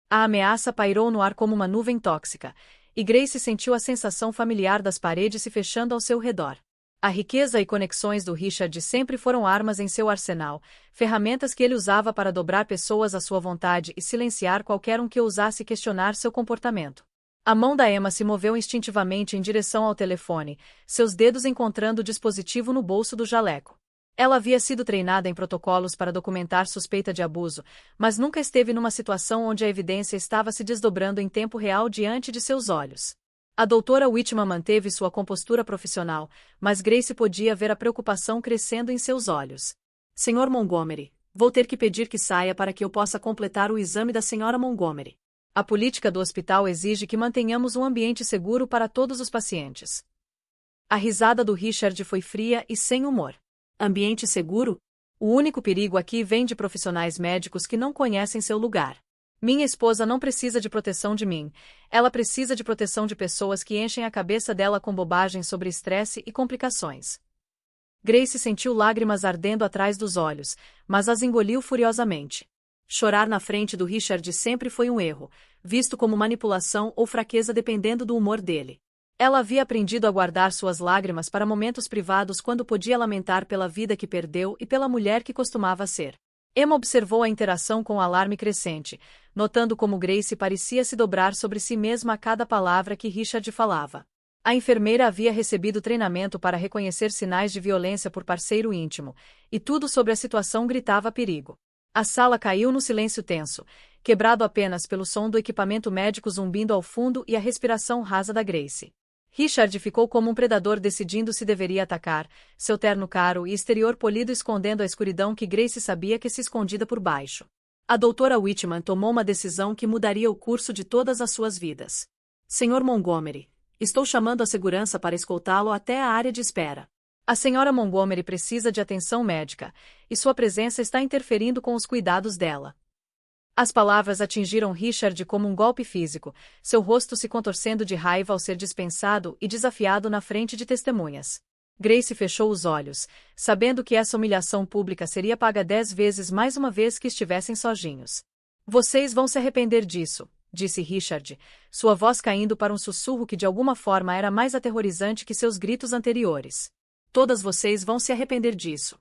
A ameaça pairou no ar como uma nuvem tóxica, e Grace sentiu a sensação familiar das paredes se fechando ao seu redor. A riqueza e conexões do Richard sempre foram armas em seu arsenal, ferramentas que ele usava para dobrar pessoas à sua vontade e silenciar qualquer um que ousasse questionar seu comportamento. A mão da Emma se moveu instintivamente em direção ao telefone, seus dedos encontrando o dispositivo no bolso do jaleco. Ela havia sido treinada em protocolos para documentar suspeita de abuso, mas nunca esteve numa situação onde a evidência estava se desdobrando em tempo real diante de seus olhos. A doutora Whitman manteve sua compostura profissional, mas Grace podia ver a preocupação crescendo em seus olhos. Sr. Montgomery, vou ter que pedir que saia para que eu possa completar o exame da Sra. Montgomery. A política do hospital exige que mantenhamos um ambiente seguro para todos os pacientes. A risada do Richard foi fria e sem humor. Ambiente seguro? O único perigo aqui vem de profissionais médicos que não conhecem seu lugar. Minha esposa não precisa de proteção de mim, ela precisa de proteção de pessoas que enchem a cabeça dela com bobagens sobre estresse e complicações. Grace sentiu lágrimas ardendo atrás dos olhos, mas as engoliu furiosamente. Chorar na frente do Richard sempre foi um erro, visto como manipulação ou fraqueza dependendo do humor dele. Ela havia aprendido a guardar suas lágrimas para momentos privados quando podia lamentar pela vida que perdeu e pela mulher que costumava ser. Emma observou a interação com alarme crescente, notando como Grace parecia se dobrar sobre si mesma a cada palavra que Richard falava. A enfermeira havia recebido treinamento para reconhecer sinais de violência por parceiro íntimo, e tudo sobre a situação gritava perigo. A sala caiu no silêncio tenso, quebrado apenas pelo som do equipamento médico zumbindo ao fundo e a respiração rasa da Grace. Richard ficou como um predador decidindo se deveria atacar, seu terno caro e exterior polido escondendo a escuridão que Grace sabia que se escondida por baixo. A doutora Whitman tomou uma decisão que mudaria o curso de todas as suas vidas. Sr. Montgomery, estou chamando a segurança para escoltá-lo até a área de espera. A Sra. Montgomery precisa de atenção médica, e sua presença está interferindo com os cuidados dela. As palavras atingiram Richard como um golpe físico, seu rosto se contorcendo de raiva ao ser dispensado e desafiado na frente de testemunhas. Grace fechou os olhos, sabendo que essa humilhação pública seria paga 10 vezes mais uma vez que estivessem sozinhos. Vocês vão se arrepender disso, disse Richard, sua voz caindo para um sussurro que de alguma forma era mais aterrorizante que seus gritos anteriores. Todas vocês vão se arrepender disso.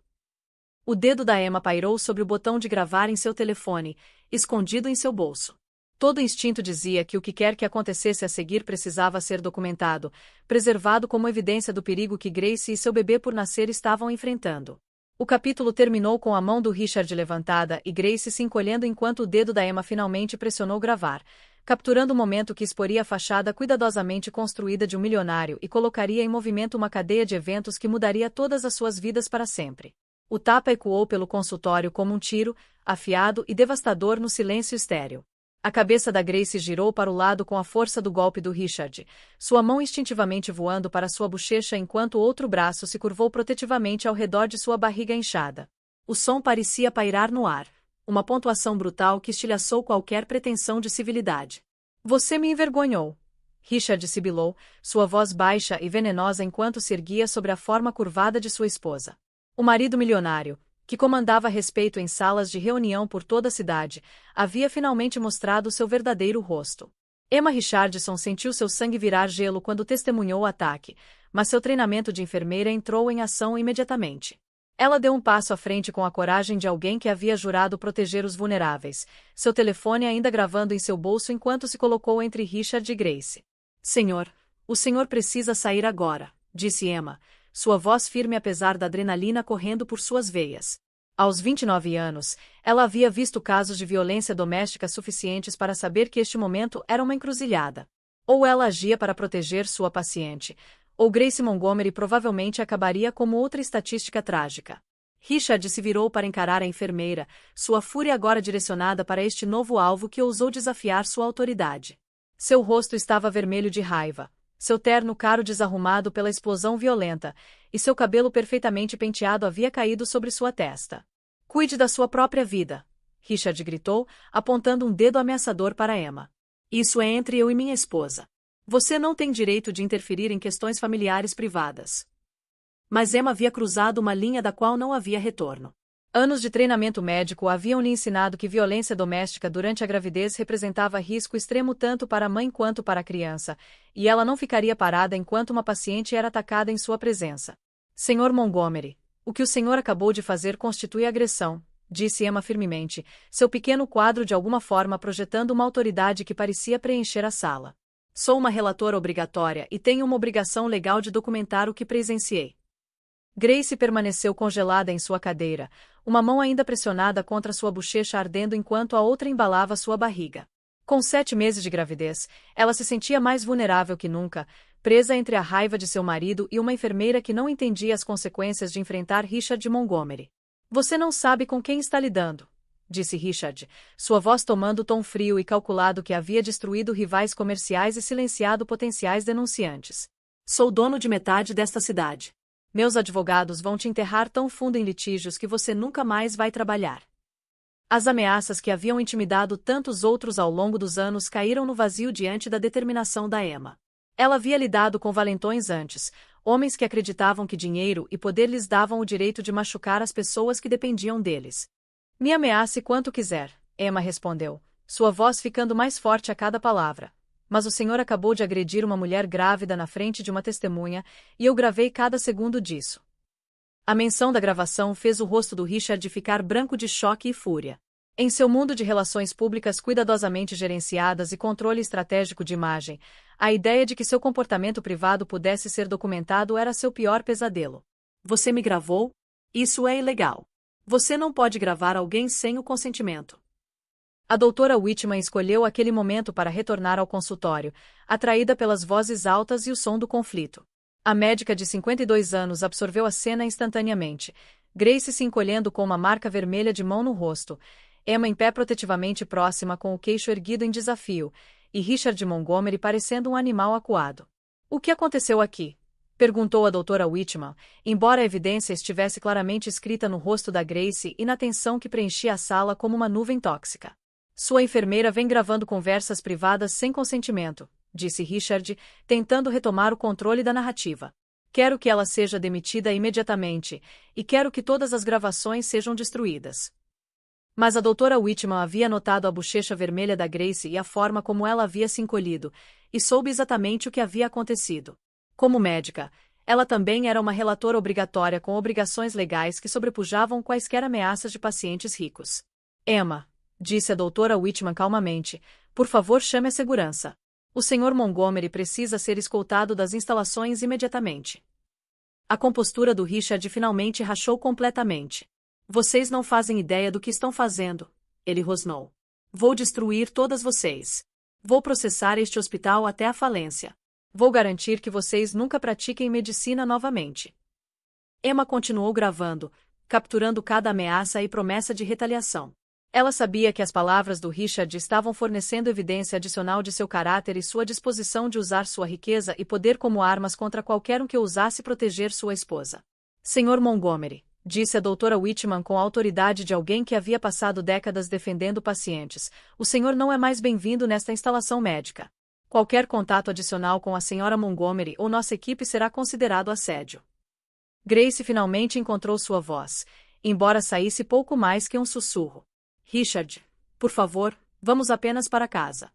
O dedo da Emma pairou sobre o botão de gravar em seu telefone, escondido em seu bolso. Todo instinto dizia que o que quer que acontecesse a seguir precisava ser documentado, preservado como evidência do perigo que Grace e seu bebê por nascer estavam enfrentando. O capítulo terminou com a mão do Richard levantada e Grace se encolhendo enquanto o dedo da Emma finalmente pressionou gravar, capturando o momento que exporia a fachada cuidadosamente construída de um milionário e colocaria em movimento uma cadeia de eventos que mudaria todas as suas vidas para sempre. O tapa ecoou pelo consultório como um tiro, afiado e devastador no silêncio estéril. A cabeça da Grace girou para o lado com a força do golpe do Richard, sua mão instintivamente voando para sua bochecha enquanto o outro braço se curvou protetivamente ao redor de sua barriga inchada. O som parecia pairar no ar, uma pontuação brutal que estilhaçou qualquer pretensão de civilidade. Você me envergonhou. Richard sibilou, sua voz baixa e venenosa enquanto se erguia sobre a forma curvada de sua esposa. O marido milionário, que comandava respeito em salas de reunião por toda a cidade, havia finalmente mostrado seu verdadeiro rosto. Emma Richardson sentiu seu sangue virar gelo quando testemunhou o ataque, mas seu treinamento de enfermeira entrou em ação imediatamente. Ela deu um passo à frente com a coragem de alguém que havia jurado proteger os vulneráveis, seu telefone ainda gravando em seu bolso enquanto se colocou entre Richard e Grace. Senhor, o senhor precisa sair agora, disse Emma, sua voz firme apesar da adrenalina correndo por suas veias. Aos 29 anos, ela havia visto casos de violência doméstica suficientes para saber que este momento era uma encruzilhada. Ou ela agia para proteger sua paciente, ou Grace Montgomery provavelmente acabaria como outra estatística trágica. Richard se virou para encarar a enfermeira, sua fúria agora direcionada para este novo alvo que ousou desafiar sua autoridade. Seu rosto estava vermelho de raiva, seu terno caro desarrumado pela explosão violenta, e seu cabelo perfeitamente penteado havia caído sobre sua testa. Cuide da sua própria vida, Richard gritou, apontando um dedo ameaçador para Emma. Isso é entre eu e minha esposa. Você não tem direito de interferir em questões familiares privadas. Mas Emma havia cruzado uma linha da qual não havia retorno. Anos de treinamento médico haviam lhe ensinado que violência doméstica durante a gravidez representava risco extremo tanto para a mãe quanto para a criança, e ela não ficaria parada enquanto uma paciente era atacada em sua presença. Senhor Montgomery, o que o senhor acabou de fazer constitui agressão, disse Emma firmemente, seu pequeno quadro de alguma forma projetando uma autoridade que parecia preencher a sala. Sou uma relatora obrigatória e tenho uma obrigação legal de documentar o que presenciei. Grace permaneceu congelada em sua cadeira, uma mão ainda pressionada contra sua bochecha ardendo enquanto a outra embalava sua barriga. Com 7 meses de gravidez, ela se sentia mais vulnerável que nunca, presa entre a raiva de seu marido e uma enfermeira que não entendia as consequências de enfrentar Richard Montgomery. Você não sabe com quem está lidando, disse Richard, sua voz tomando tom frio e calculado que havia destruído rivais comerciais e silenciado potenciais denunciantes. Sou dono de metade desta cidade. Meus advogados vão te enterrar tão fundo em litígios que você nunca mais vai trabalhar. As ameaças que haviam intimidado tantos outros ao longo dos anos caíram no vazio diante da determinação da Emma. Ela havia lidado com valentões antes, homens que acreditavam que dinheiro e poder lhes davam o direito de machucar as pessoas que dependiam deles. Me ameace quanto quiser, Emma respondeu, sua voz ficando mais forte a cada palavra. Mas o senhor acabou de agredir uma mulher grávida na frente de uma testemunha, e eu gravei cada segundo disso. A menção da gravação fez o rosto do Richard ficar branco de choque e fúria. Em seu mundo de relações públicas cuidadosamente gerenciadas e controle estratégico de imagem, a ideia de que seu comportamento privado pudesse ser documentado era seu pior pesadelo. Você me gravou? Isso é ilegal. Você não pode gravar alguém sem o consentimento. A doutora Whitman escolheu aquele momento para retornar ao consultório, atraída pelas vozes altas e o som do conflito. A médica de 52 anos absorveu a cena instantaneamente, Grace se encolhendo com uma marca vermelha de mão no rosto, Emma em pé protetivamente próxima com o queixo erguido em desafio, e Richard Montgomery parecendo um animal acuado. O que aconteceu aqui? Perguntou a doutora Whitman, embora a evidência estivesse claramente escrita no rosto da Grace e na tensão que preenchia a sala como uma nuvem tóxica. Sua enfermeira vem gravando conversas privadas sem consentimento, disse Richard, tentando retomar o controle da narrativa. Quero que ela seja demitida imediatamente, e quero que todas as gravações sejam destruídas. Mas a doutora Whitman havia notado a bochecha vermelha da Grace e a forma como ela havia se encolhido, e soube exatamente o que havia acontecido. Como médica, ela também era uma relatora obrigatória com obrigações legais que sobrepujavam quaisquer ameaças de pacientes ricos. Emma, disse a doutora Whitman calmamente, por favor chame a segurança. O Sr. Montgomery precisa ser escoltado das instalações imediatamente. A compostura do Richard finalmente rachou completamente. Vocês não fazem ideia do que estão fazendo, ele rosnou. Vou destruir todas vocês. Vou processar este hospital até a falência. Vou garantir que vocês nunca pratiquem medicina novamente. Emma continuou gravando, capturando cada ameaça e promessa de retaliação. Ela sabia que as palavras do Richard estavam fornecendo evidência adicional de seu caráter e sua disposição de usar sua riqueza e poder como armas contra qualquer um que ousasse proteger sua esposa. Sr. Montgomery, disse a doutora Whitman com a autoridade de alguém que havia passado décadas defendendo pacientes, o senhor não é mais bem-vindo nesta instalação médica. Qualquer contato adicional com a senhora Montgomery ou nossa equipe será considerado assédio. Grace finalmente encontrou sua voz, embora saísse pouco mais que um sussurro. Richard, por favor, vamos apenas para casa.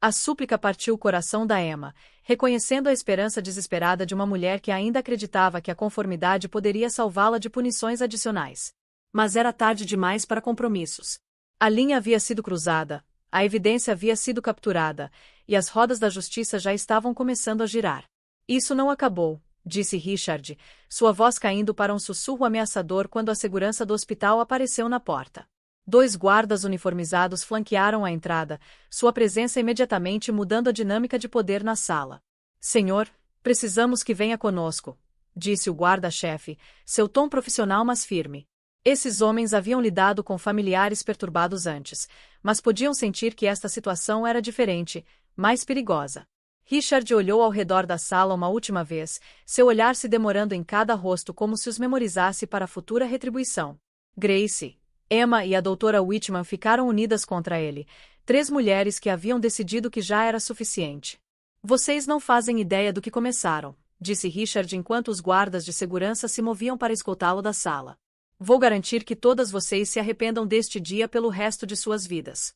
A súplica partiu o coração da Emma, reconhecendo a esperança desesperada de uma mulher que ainda acreditava que a conformidade poderia salvá-la de punições adicionais. Mas era tarde demais para compromissos. A linha havia sido cruzada, a evidência havia sido capturada, e as rodas da justiça já estavam começando a girar. Isso não acabou, disse Richard, sua voz caindo para um sussurro ameaçador quando a segurança do hospital apareceu na porta. 2 guardas uniformizados flanquearam a entrada, sua presença imediatamente mudando a dinâmica de poder na sala. Senhor, precisamos que venha conosco, disse o guarda-chefe, seu tom profissional mas firme. Esses homens haviam lidado com familiares perturbados antes, mas podiam sentir que esta situação era diferente, mais perigosa. Richard olhou ao redor da sala uma última vez, seu olhar se demorando em cada rosto como se os memorizasse para a futura retribuição. Grace, Emma e a doutora Whitman ficaram unidas contra ele, 3 mulheres que haviam decidido que já era suficiente. Vocês não fazem ideia do que começaram, disse Richard enquanto os guardas de segurança se moviam para escoltá-lo da sala. Vou garantir que todas vocês se arrependam deste dia pelo resto de suas vidas.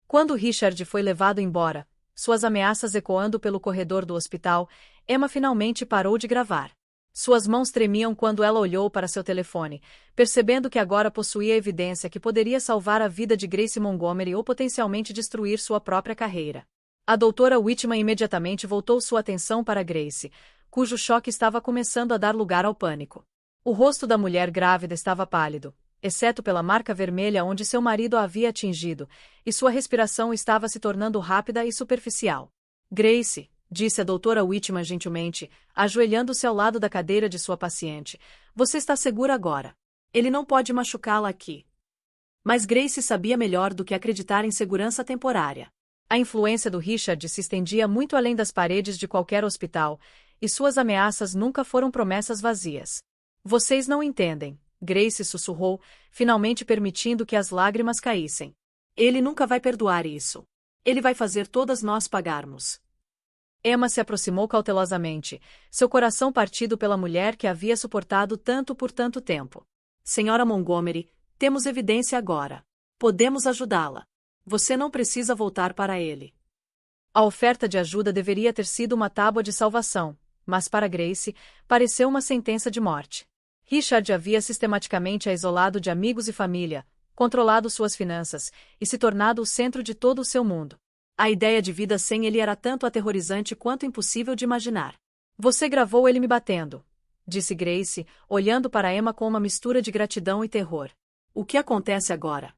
Quando Richard foi levado embora, suas ameaças ecoando pelo corredor do hospital, Emma finalmente parou de gravar. Suas mãos tremiam quando ela olhou para seu telefone, percebendo que agora possuía evidência que poderia salvar a vida de Grace Montgomery ou potencialmente destruir sua própria carreira. A doutora Whitman imediatamente voltou sua atenção para Grace, cujo choque estava começando a dar lugar ao pânico. O rosto da mulher grávida estava pálido, exceto pela marca vermelha onde seu marido a havia atingido, e sua respiração estava se tornando rápida e superficial. Grace, disse a doutora Whitman gentilmente, ajoelhando-se ao lado da cadeira de sua paciente, você está segura agora. Ele não pode machucá-la aqui. Mas Grace sabia melhor do que acreditar em segurança temporária. A influência do Richard se estendia muito além das paredes de qualquer hospital, e suas ameaças nunca foram promessas vazias. Vocês não entendem, Grace sussurrou, finalmente permitindo que as lágrimas caíssem. Ele nunca vai perdoar isso. Ele vai fazer todas nós pagarmos. Emma se aproximou cautelosamente, seu coração partido pela mulher que havia suportado tanto por tanto tempo. Senhora Montgomery, temos evidência agora. Podemos ajudá-la. Você não precisa voltar para ele. A oferta de ajuda deveria ter sido uma tábua de salvação, mas para Grace, pareceu uma sentença de morte. Richard havia sistematicamente a isolado de amigos e família, controlado suas finanças, e se tornado o centro de todo o seu mundo. A ideia de vida sem ele era tanto aterrorizante quanto impossível de imaginar. Você gravou ele me batendo, disse Grace, olhando para Emma com uma mistura de gratidão e terror. O que acontece agora?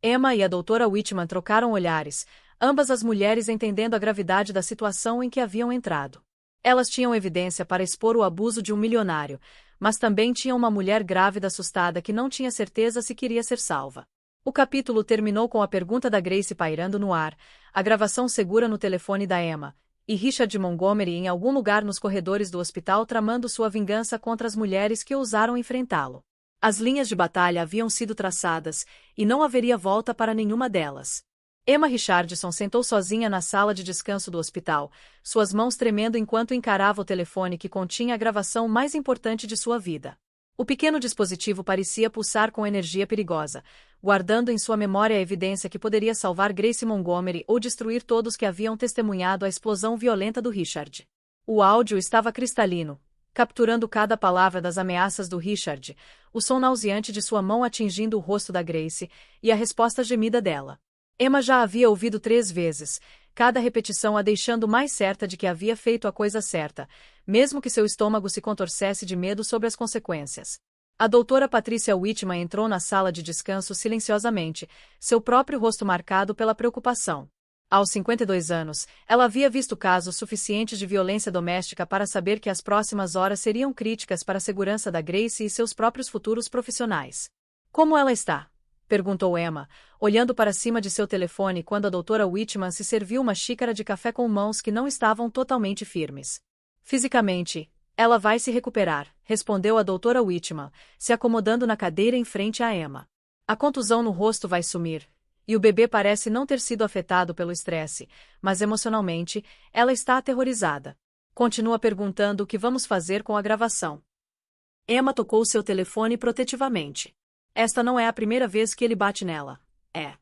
Emma e a doutora Whitman trocaram olhares, ambas as mulheres entendendo a gravidade da situação em que haviam entrado. Elas tinham evidência para expor o abuso de um milionário, mas também tinham uma mulher grávida assustada que não tinha certeza se queria ser salva. O capítulo terminou com a pergunta da Grace pairando no ar, a gravação segura no telefone da Emma, e Richard Montgomery em algum lugar nos corredores do hospital tramando sua vingança contra as mulheres que ousaram enfrentá-lo. As linhas de batalha haviam sido traçadas, e não haveria volta para nenhuma delas. Emma Richardson sentou sozinha na sala de descanso do hospital, suas mãos tremendo enquanto encarava o telefone que continha a gravação mais importante de sua vida. O pequeno dispositivo parecia pulsar com energia perigosa, guardando em sua memória a evidência que poderia salvar Grace Montgomery ou destruir todos que haviam testemunhado a explosão violenta do Richard. O áudio estava cristalino, capturando cada palavra das ameaças do Richard, o som nauseante de sua mão atingindo o rosto da Grace, e a resposta gemida dela. Emma já havia ouvido 3 vezes, cada repetição a deixando mais certa de que havia feito a coisa certa, mesmo que seu estômago se contorcesse de medo sobre as consequências. A doutora Patricia Whitman entrou na sala de descanso silenciosamente, seu próprio rosto marcado pela preocupação. Aos 52 anos, ela havia visto casos suficientes de violência doméstica para saber que as próximas horas seriam críticas para a segurança da Grace e seus próprios futuros profissionais. Como ela está? Perguntou Emma, olhando para cima de seu telefone quando a doutora Whitman se serviu uma xícara de café com mãos que não estavam totalmente firmes. Fisicamente, ela vai se recuperar, respondeu a doutora Whitman, se acomodando na cadeira em frente a Emma. A contusão no rosto vai sumir, e o bebê parece não ter sido afetado pelo estresse, mas emocionalmente, ela está aterrorizada. Continua perguntando o que vamos fazer com a gravação. Emma tocou seu telefone protetivamente. Esta não é a primeira vez que ele bate nela. É.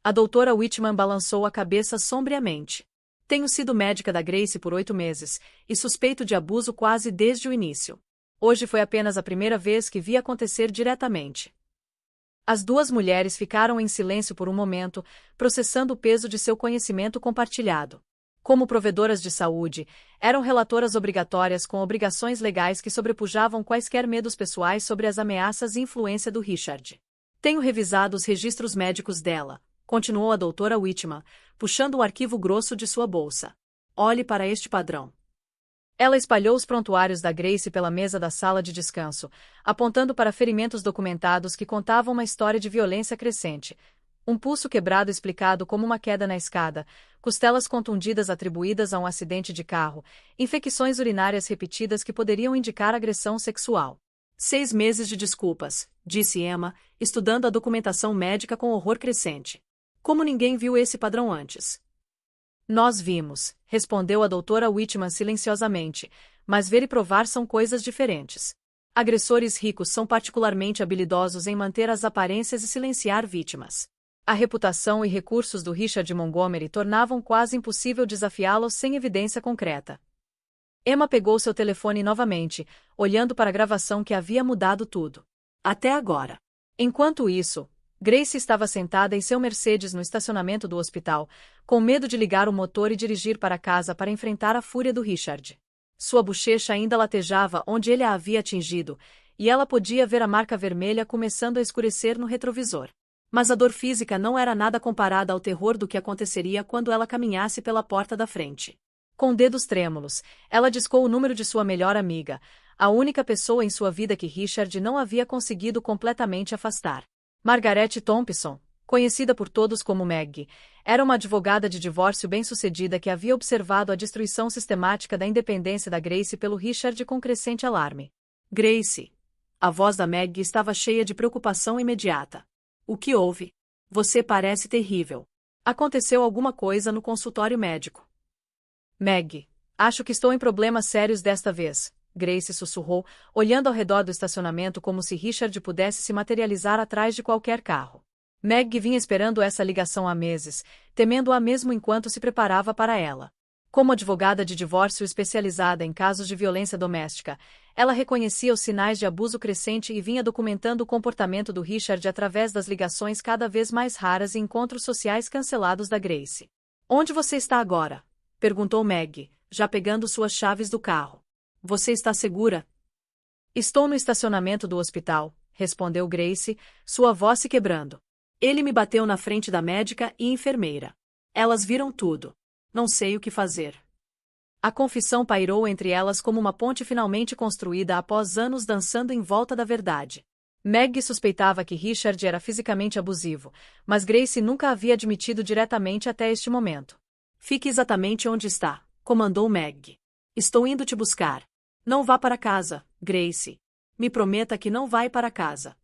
A doutora Whitman balançou a cabeça sombriamente. Tenho sido médica da Grace por 8 meses, e suspeito de abuso quase desde o início. Hoje foi apenas a primeira vez que vi acontecer diretamente. As duas mulheres ficaram em silêncio por um momento, processando o peso de seu conhecimento compartilhado. Como provedoras de saúde, eram relatoras obrigatórias com obrigações legais que sobrepujavam quaisquer medos pessoais sobre as ameaças e influência do Richard. Tenho revisado os registros médicos dela, continuou a doutora Whitman, puxando um arquivo grosso de sua bolsa. Olhe para este padrão. Ela espalhou os prontuários da Grace pela mesa da sala de descanso, apontando para ferimentos documentados que contavam uma história de violência crescente. Um pulso quebrado explicado como uma queda na escada, costelas contundidas atribuídas a um acidente de carro, infecções urinárias repetidas que poderiam indicar agressão sexual. 6 meses de desculpas, disse Emma, estudando a documentação médica com horror crescente. Como ninguém viu esse padrão antes? Nós vimos, respondeu a doutora Whitman silenciosamente, mas ver e provar são coisas diferentes. Agressores ricos são particularmente habilidosos em manter as aparências e silenciar vítimas. A reputação e recursos do Richard Montgomery tornavam quase impossível desafiá-lo sem evidência concreta. Emma pegou seu telefone novamente, olhando para a gravação que havia mudado tudo. Até agora. Enquanto isso, Grace estava sentada em seu Mercedes no estacionamento do hospital, com medo de ligar o motor e dirigir para casa para enfrentar a fúria do Richard. Sua bochecha ainda latejava onde ele a havia atingido, e ela podia ver a marca vermelha começando a escurecer no retrovisor. Mas a dor física não era nada comparada ao terror do que aconteceria quando ela caminhasse pela porta da frente. Com dedos trêmulos, ela discou o número de sua melhor amiga, a única pessoa em sua vida que Richard não havia conseguido completamente afastar. Margaret Thompson, conhecida por todos como Maggie, era uma advogada de divórcio bem-sucedida que havia observado a destruição sistemática da independência da Grace pelo Richard com crescente alarme. Grace. A voz da Maggie estava cheia de preocupação imediata. O que houve? Você parece terrível. Aconteceu alguma coisa no consultório médico. Maggie, acho que estou em problemas sérios desta vez, Grace sussurrou, olhando ao redor do estacionamento como se Richard pudesse se materializar atrás de qualquer carro. Maggie vinha esperando essa ligação há meses, temendo-a mesmo enquanto se preparava para ela. Como advogada de divórcio especializada em casos de violência doméstica, ela reconhecia os sinais de abuso crescente e vinha documentando o comportamento do Richard através das ligações cada vez mais raras e encontros sociais cancelados da Grace. Onde você está agora? Perguntou Maggie, já pegando suas chaves do carro. Você está segura? Estou no estacionamento do hospital, respondeu Grace, sua voz se quebrando. Ele me bateu na frente da médica e enfermeira. Elas viram tudo. Não sei o que fazer. A confissão pairou entre elas como uma ponte finalmente construída após anos dançando em volta da verdade. Maggie suspeitava que Richard era fisicamente abusivo, mas Grace nunca havia admitido diretamente até este momento. Fique exatamente onde está, comandou Maggie. Estou indo te buscar. Não vá para casa, Grace. Me prometa que não vai para casa.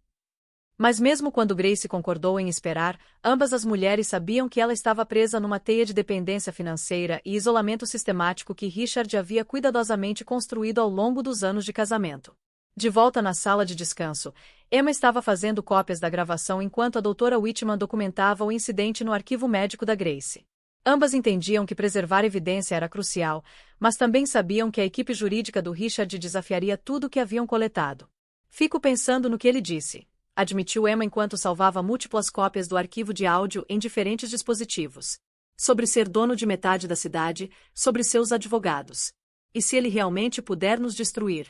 Mas mesmo quando Grace concordou em esperar, ambas as mulheres sabiam que ela estava presa numa teia de dependência financeira e isolamento sistemático que Richard havia cuidadosamente construído ao longo dos anos de casamento. De volta na sala de descanso, Emma estava fazendo cópias da gravação enquanto a doutora Whitman documentava o incidente no arquivo médico da Grace. Ambas entendiam que preservar evidência era crucial, mas também sabiam que a equipe jurídica do Richard desafiaria tudo o que haviam coletado. Fico pensando no que ele disse, admitiu Emma enquanto salvava múltiplas cópias do arquivo de áudio em diferentes dispositivos. Sobre ser dono de metade da cidade, sobre seus advogados. E se ele realmente puder nos destruir?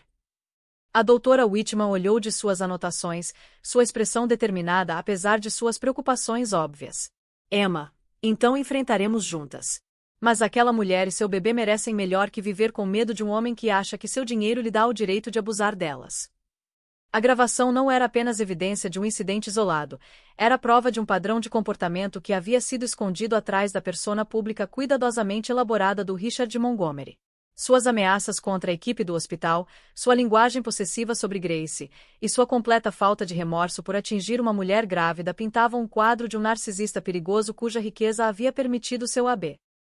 A doutora Whitman olhou de suas anotações, sua expressão determinada apesar de suas preocupações óbvias. Emma, então enfrentaremos juntas. Mas aquela mulher e seu bebê merecem melhor que viver com medo de um homem que acha que seu dinheiro lhe dá o direito de abusar delas. A gravação não era apenas evidência de um incidente isolado, era prova de um padrão de comportamento que havia sido escondido atrás da persona pública cuidadosamente elaborada do Richard Montgomery. Suas ameaças contra a equipe do hospital, sua linguagem possessiva sobre Grace, e sua completa falta de remorso por atingir uma mulher grávida pintavam um quadro de um narcisista perigoso cuja riqueza havia permitido seu AB.